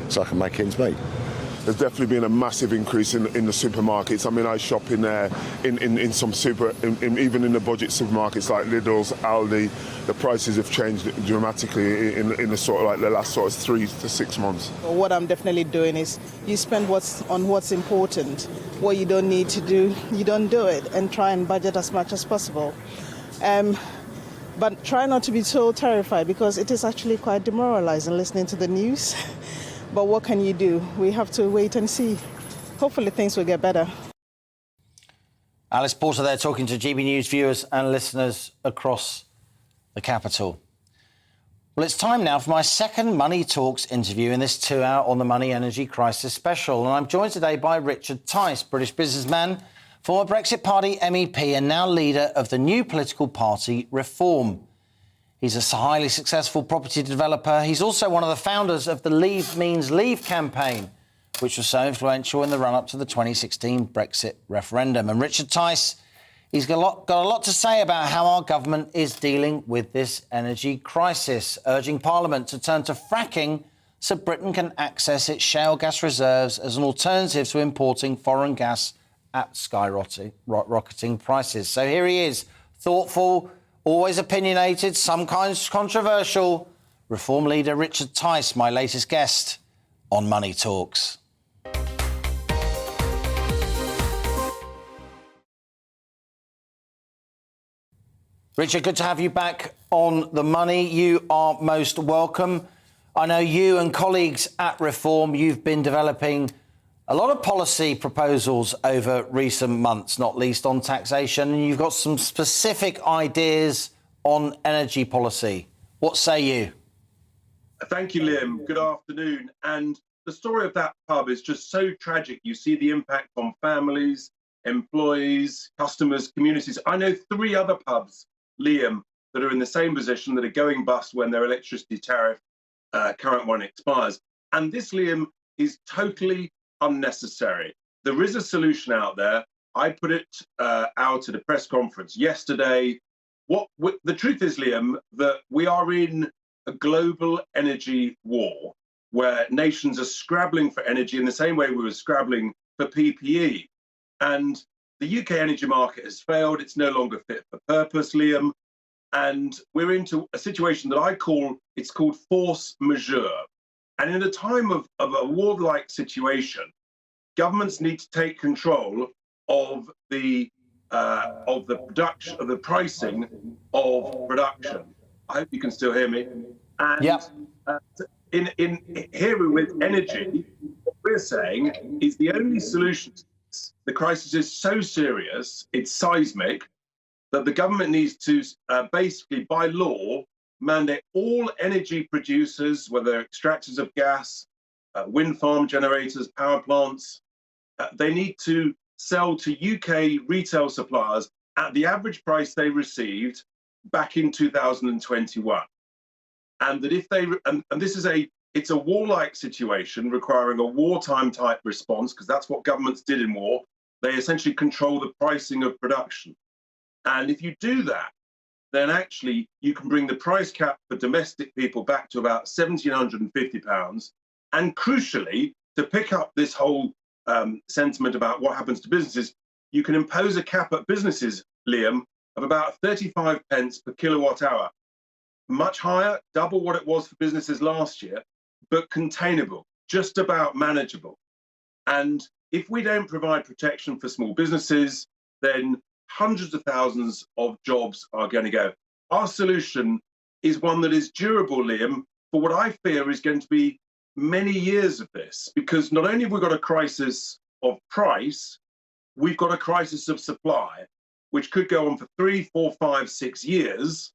so I can make ends meet. There's definitely been a massive increase in the supermarkets. I mean, I shop in there, in some even in the budget supermarkets like Lidl's, Aldi. The prices have changed dramatically in the sort of like the last sort of 3 to 6 months. What I'm definitely doing is you spend what's important. What you don't need to do, you don't do it, and try and budget as much as possible. But try not to be so terrified, because it is actually quite demoralizing listening to the news. But what can you do? We have to wait and see. Hopefully things will get better. Alice Porter there talking to GB News viewers and listeners across the capital. Well, it's time now for my second Money Talks interview in this 2-hour On the Money Energy Crisis special. And I'm joined today by Richard Tice, British businessman, former Brexit Party MEP and now leader of the new political party Reform. He's a highly successful property developer. He's also one of the founders of the Leave Means Leave campaign, which was so influential in the run-up to the 2016 Brexit referendum. And Richard Tice, he's got a lot to say about how our government is dealing with this energy crisis, urging Parliament to turn to fracking so Britain can access its shale gas reserves as an alternative to importing foreign gas at skyrocketing prices. So here he is, thoughtful, always opinionated, sometimes controversial, Reform leader Richard Tice, my latest guest on Money Talks. Richard, good to have you back on The Money. You are most welcome. I know you and colleagues at Reform, you've been developing a lot of policy proposals over recent months, not least on taxation, and you've got some specific ideas on energy policy. What say you? Thank you, Liam. Good afternoon. And the story of that pub is just so tragic. You see the impact on families, employees, customers, communities. I know 3 other pubs, Liam, that are in the same position, that are going bust when their electricity tariff, current one, expires. And this, Liam, is totally unnecessary. There is a solution out there. I put it out at a press conference yesterday. The truth is, Liam, that we are in a global energy war where nations are scrabbling for energy in the same way we were scrabbling for PPE. And the UK energy market has failed. It's no longer fit for purpose, Liam. And we're into a situation that it's called force majeure. And in a time of a war-like situation, governments need to take control of the production, of the pricing of production. I hope you can still hear me. And in here with energy, what we're saying is the only solution to this, the crisis is so serious, it's seismic, that the government needs to basically, by law, mandate all energy producers, whether extractors of gas, wind farm generators, power plants, they need to sell to UK retail suppliers at the average price they received back in 2021. And that if they, and this is it's a warlike situation requiring a wartime type response, because that's what governments did in war. They essentially control the pricing of production. And if you do that, then actually you can bring the price cap for domestic people back to about £1,750. And crucially, to pick up this whole sentiment about what happens to businesses, you can impose a cap at businesses, Liam, of about 35 pence per kilowatt hour. Much higher, double what it was for businesses last year, but containable, just about manageable. And if we don't provide protection for small businesses, then hundreds of thousands of jobs are going to go. Our solution is one that is durable, Liam, for what I fear is going to be many years of this, because not only have we got a crisis of price, we've got a crisis of supply, which could go on for 3, 4, 5, 6 years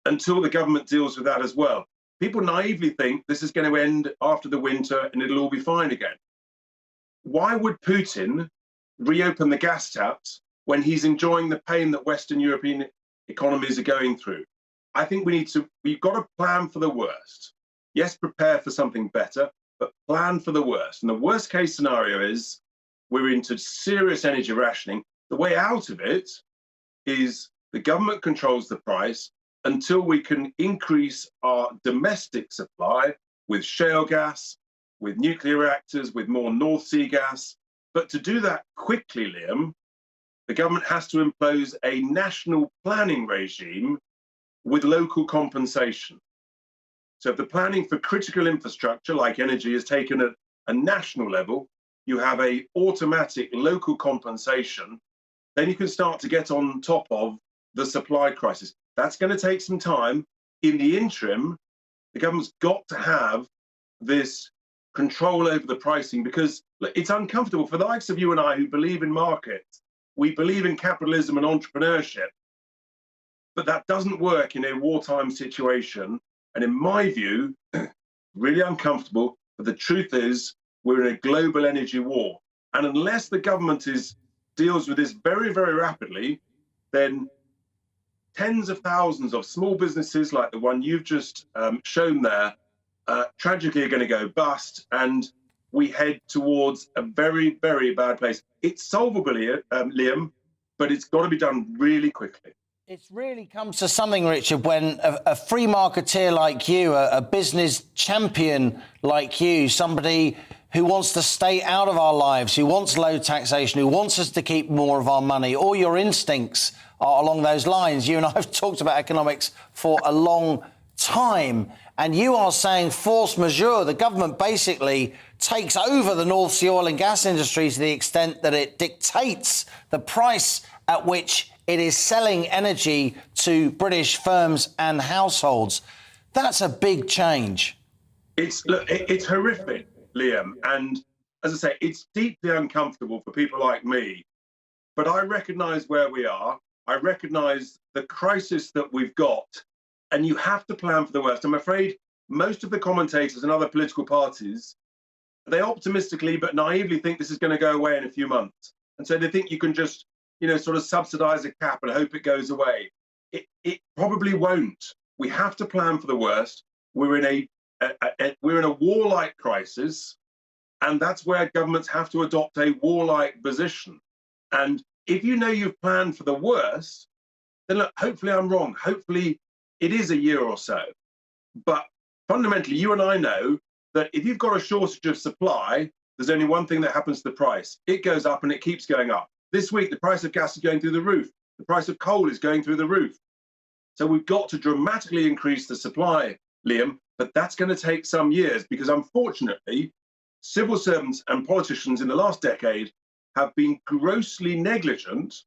until the government deals with that as well. People naively think this is going to end after the winter and it'll all be fine again. Why would Putin reopen the gas taps when he's enjoying the pain that Western European economies are going through? I think we've got to plan for the worst. Yes, prepare for something better, but plan for the worst. And the worst case scenario is we're into serious energy rationing. The way out of it is the government controls the price until we can increase our domestic supply with shale gas, with nuclear reactors, with more North Sea gas. But to do that quickly, Liam, the government has to impose a national planning regime with local compensation. So if the planning for critical infrastructure like energy is taken at a national level, you have a automatic local compensation, then you can start to get on top of the supply crisis. That's going to take some time. In the interim, the government's got to have this control over the pricing, because it's uncomfortable for the likes of you and I who believe in markets. We believe in capitalism and entrepreneurship, but that doesn't work in a wartime situation. And in my view, really uncomfortable, but the truth is we're in a global energy war. And unless the government deals with this very, very rapidly, then tens of thousands of small businesses like the one you've just shown there, tragically are going to go bust, and we head towards a very, very bad place. It's solvable, Liam, but it's got to be done really quickly. It's really comes to something, Richard, when a free marketeer like you, a business champion like you, somebody who wants to stay out of our lives, who wants low taxation, who wants us to keep more of our money, all your instincts are along those lines. You and I have talked about economics for a long time, and you are saying force majeure. The government basically takes over the North Sea oil and gas industry to the extent that it dictates the price at which it is selling energy to British firms and households. That's a big change. It's horrific, Liam. And as I say, it's deeply uncomfortable for people like me. But I recognise where we are. I recognise the crisis that we've got. And you have to plan for the worst. I'm afraid most of the commentators and other political parties, they optimistically but naively think this is going to go away in a few months. And so they think you can just, sort of subsidise a cap and hope it goes away. It probably won't. We have to plan for the worst. We're in a warlike crisis, and that's where governments have to adopt a warlike position. And if you know you've planned for the worst, then look, hopefully I'm wrong. Hopefully it is a year or so. But fundamentally, you and I know that if you've got a shortage of supply, there's only one thing that happens to the price. It goes up and it keeps going up. This week, the price of gas is going through the roof. The price of coal is going through the roof. So we've got to dramatically increase the supply, Liam, but that's going to take some years because, unfortunately, civil servants and politicians in the last decade have been grossly negligent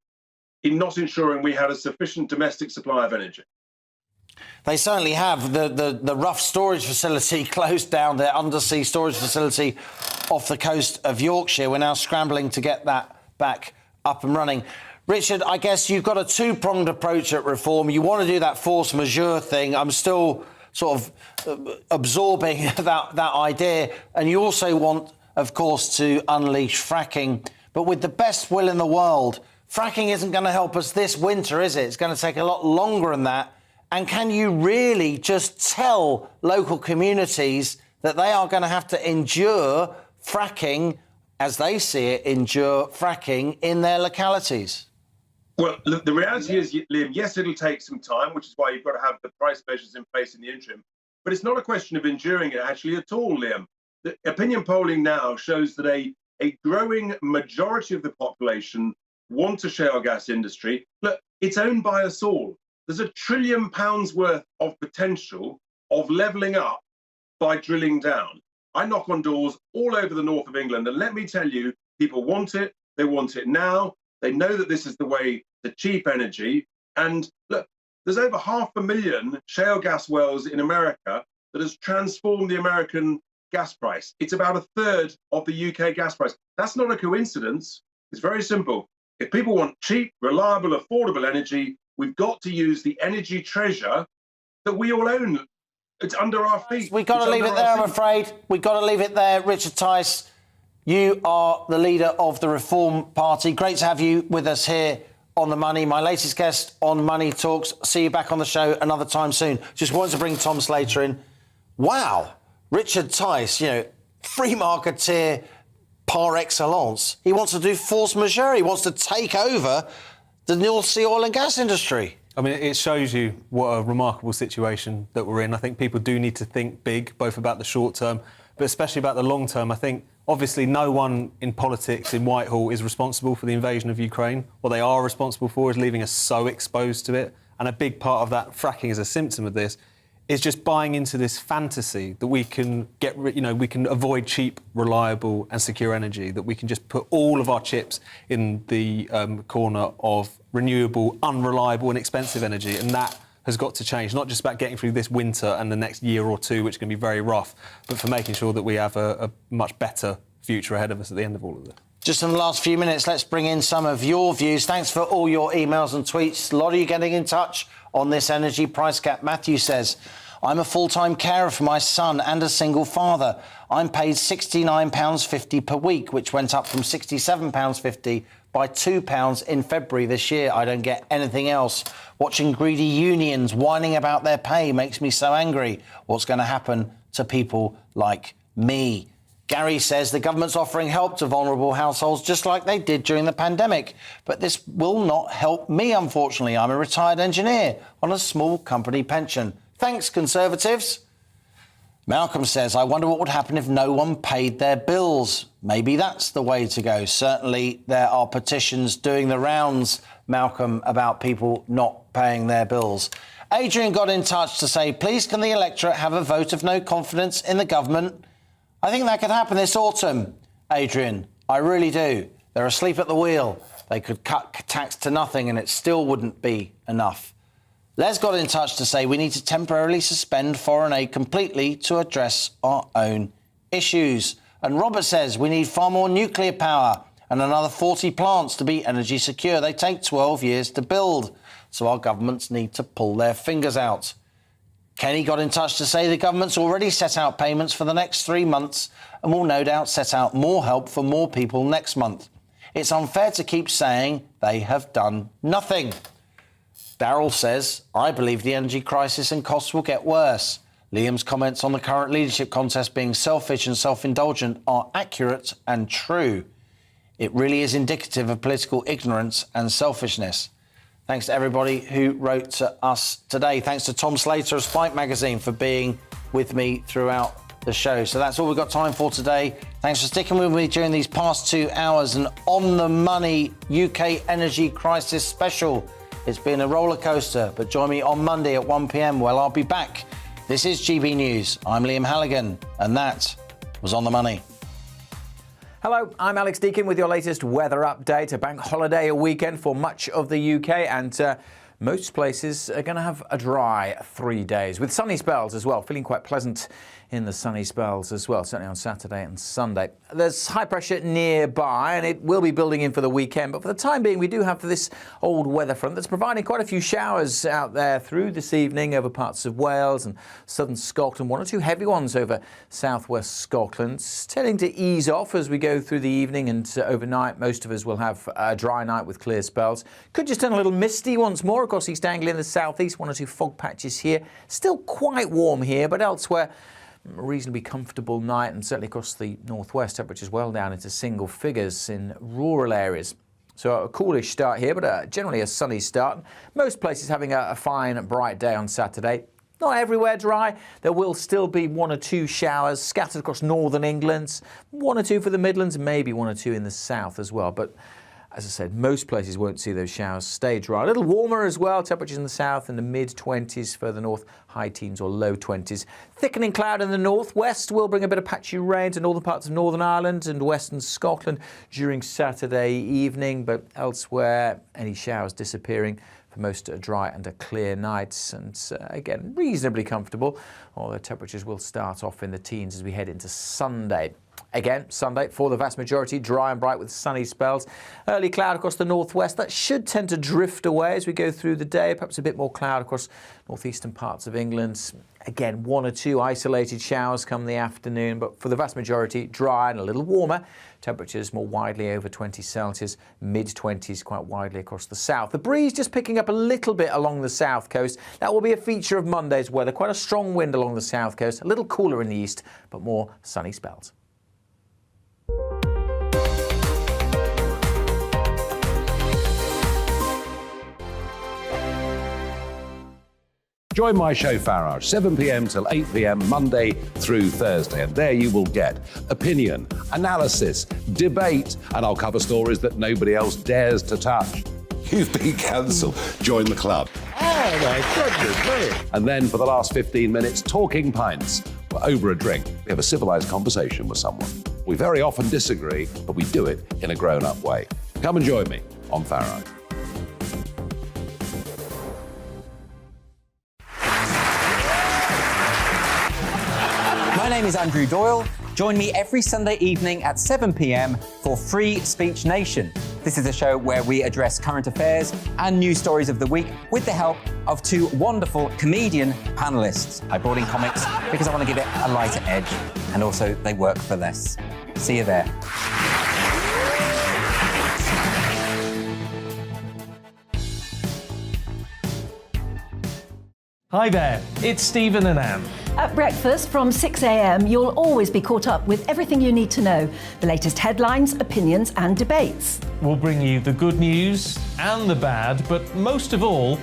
in not ensuring we had a sufficient domestic supply of energy. They certainly have. The Rough storage facility closed down, their undersea storage facility off the coast of Yorkshire. We're now scrambling to get that back up and running. Richard, I guess you've got a two-pronged approach at reform. You want to do that force majeure thing. I'm still sort of absorbing that idea. And you also want, of course, to unleash fracking. But with the best will in the world, fracking isn't going to help us this winter, is it? It's going to take a lot longer than that. And can you really just tell local communities that they are going to have to endure fracking, as they see it, endure fracking in their localities? Well, look, the reality is, Liam, yes, it'll take some time, which is why you've got to have the price measures in place in the interim. But it's not a question of enduring it, actually, at all, Liam. The opinion polling now shows that a growing majority of the population want a shale gas industry. Look, it's owned by us all. There's £1 trillion worth of potential of levelling up by drilling down. I knock on doors all over the north of England, and let me tell you, people want it. They want it now. They know that this is the way to cheap energy. And look, there's over 500,000 shale gas wells in America that has transformed the American gas price. It's about a third of the UK gas price. That's not a coincidence. It's very simple. If people want cheap, reliable, affordable energy, we've got to use the energy treasure that we all own. It's under our feet. We've got to leave it there, I'm afraid. We've got to leave it there. Richard Tice, you are the leader of the Reform Party. Great to have you with us here on The Money. My latest guest on Money Talks. See you back on the show another time soon. Just wanted to bring Tom Slater in. Wow. Richard Tice, free marketeer par excellence. He wants to do force majeure. He wants to take over the North Sea oil and gas industry. I mean, it shows you what a remarkable situation that we're in. I think people do need to think big, both about the short term, but especially about the long term. I think, obviously, no one in politics in Whitehall is responsible for the invasion of Ukraine. What they are responsible for is leaving us so exposed to it. And a big part of that, fracking is a symptom of this, is just buying into this fantasy that we can we can avoid cheap, reliable and secure energy, that we can just put all of our chips in the corner of renewable, unreliable and expensive energy. And that has got to change, not just about getting through this winter and the next year or two, which can be very rough, but for making sure that we have a much better future ahead of us at the end of all of this. Just in the last few minutes, let's bring in some of your views. Thanks for all your emails and tweets. A lot of you getting in touch on this energy price cap. Matthew says, I'm a full-time carer for my son and a single father. I'm paid £69.50 per week, which went up from £67.50 by £2 in February this year. I don't get anything else. Watching greedy unions whining about their pay makes me so angry. What's going to happen to people like me? Gary says the government's offering help to vulnerable households just like they did during the pandemic. But this will not help me, unfortunately. I'm a retired engineer on a small company pension. Thanks, Conservatives. Malcolm says, I wonder what would happen if no one paid their bills. Maybe that's the way to go. Certainly there are petitions doing the rounds, Malcolm, about people not paying their bills. Adrian got in touch to say, please can the electorate have a vote of no confidence in the government? I think that could happen this autumn, Adrian. I really do. They're asleep at the wheel. They could cut tax to nothing and it still wouldn't be enough. Les got in touch to say we need to temporarily suspend foreign aid completely to address our own issues. And Robert says we need far more nuclear power and another 40 plants to be energy secure. They take 12 years to build, so our governments need to pull their fingers out. Kenny got in touch to say the government's already set out payments for the next 3 months and will no doubt set out more help for more people next month. It's unfair to keep saying they have done nothing. Darryl says, I believe the energy crisis and costs will get worse. Liam's comments on the current leadership contest being selfish and self-indulgent are accurate and true. It really is indicative of political ignorance and selfishness. Thanks to everybody who wrote to us today. Thanks to Tom Slater of Spike Magazine for being with me throughout the show. So that's all we've got time for today. Thanks for sticking with me during these past 2 hours. And On the Money UK Energy Crisis Special. It's been a roller coaster, but join me on Monday at 1 p.m. where I'll be back. This is GB News. I'm Liam Halligan, and that was On the Money. Hello, I'm Alex Deakin with your latest weather update. A bank holiday weekend for much of the UK, and most places are going to have a dry 3 days with sunny spells as well. Feeling quite pleasant in the sunny spells as well, certainly on Saturday and Sunday. There's high pressure nearby and it will be building in for the weekend, but for the time being we do have this old weather front that's providing quite a few showers out there through this evening over parts of Wales and southern Scotland, 1 or 2 heavy ones over southwest Scotland, tending to ease off as we go through the evening and overnight. Most of us will have a dry night with clear spells. Could just turn a little misty once more across East Anglia in the southeast, 1 or 2 fog patches here. Still quite warm here, but elsewhere a reasonably comfortable night, and certainly across the northwest, temperatures well down into single figures in rural areas. So a coolish start here, but generally a sunny start. Most places having a fine, bright day on Saturday. Not everywhere dry. There will still be 1 or 2 showers scattered across northern England, 1 or 2 for the Midlands, maybe 1 or 2 in the south as well. But as I said, most places won't see those showers stay dry. A little warmer as well, temperatures in the south in the mid-20s, further north, high teens or low 20s. Thickening cloud in the northwest will bring a bit of patchy rain to northern parts of Northern Ireland and western Scotland during Saturday evening, but elsewhere, any showers disappearing for most dry and clear nights, and again, reasonably comfortable, although temperatures will start off in the teens as we head into Sunday. Again, Sunday, for the vast majority, dry and bright with sunny spells. Early cloud across the northwest. That should tend to drift away as we go through the day. Perhaps a bit more cloud across northeastern parts of England. Again, 1 or 2 isolated showers come the afternoon, but for the vast majority, dry and a little warmer. Temperatures more widely over 20 Celsius, mid-20s quite widely across the south. The breeze just picking up a little bit along the south coast. That will be a feature of Monday's weather. Quite a strong wind along the south coast, a little cooler in the east, but more sunny spells. Join my show Farage, 7 p.m. till 8 p.m. Monday through Thursday, and there you will get opinion, analysis, debate, and I'll cover stories that nobody else dares to touch. You've been cancelled. Join the club. Oh my goodness me! And then for the last 15 minutes, talking pints. Over a drink, we have a civilised conversation with someone. We very often disagree, but we do it in a grown-up way. Come and join me on Farage. My name is Andrew Doyle. Join me every Sunday evening at 7 p.m. for Free Speech Nation. This is a show where we address current affairs and news stories of the week with the help of 2 wonderful comedian panellists. I brought in comics because I want to give it a lighter edge, and also they work for less. See you there. Hi there, it's Stephen and Anne. At breakfast from 6 a.m, you'll always be caught up with everything you need to know, the latest headlines, opinions and debates. We'll bring you the good news and the bad, but most of all,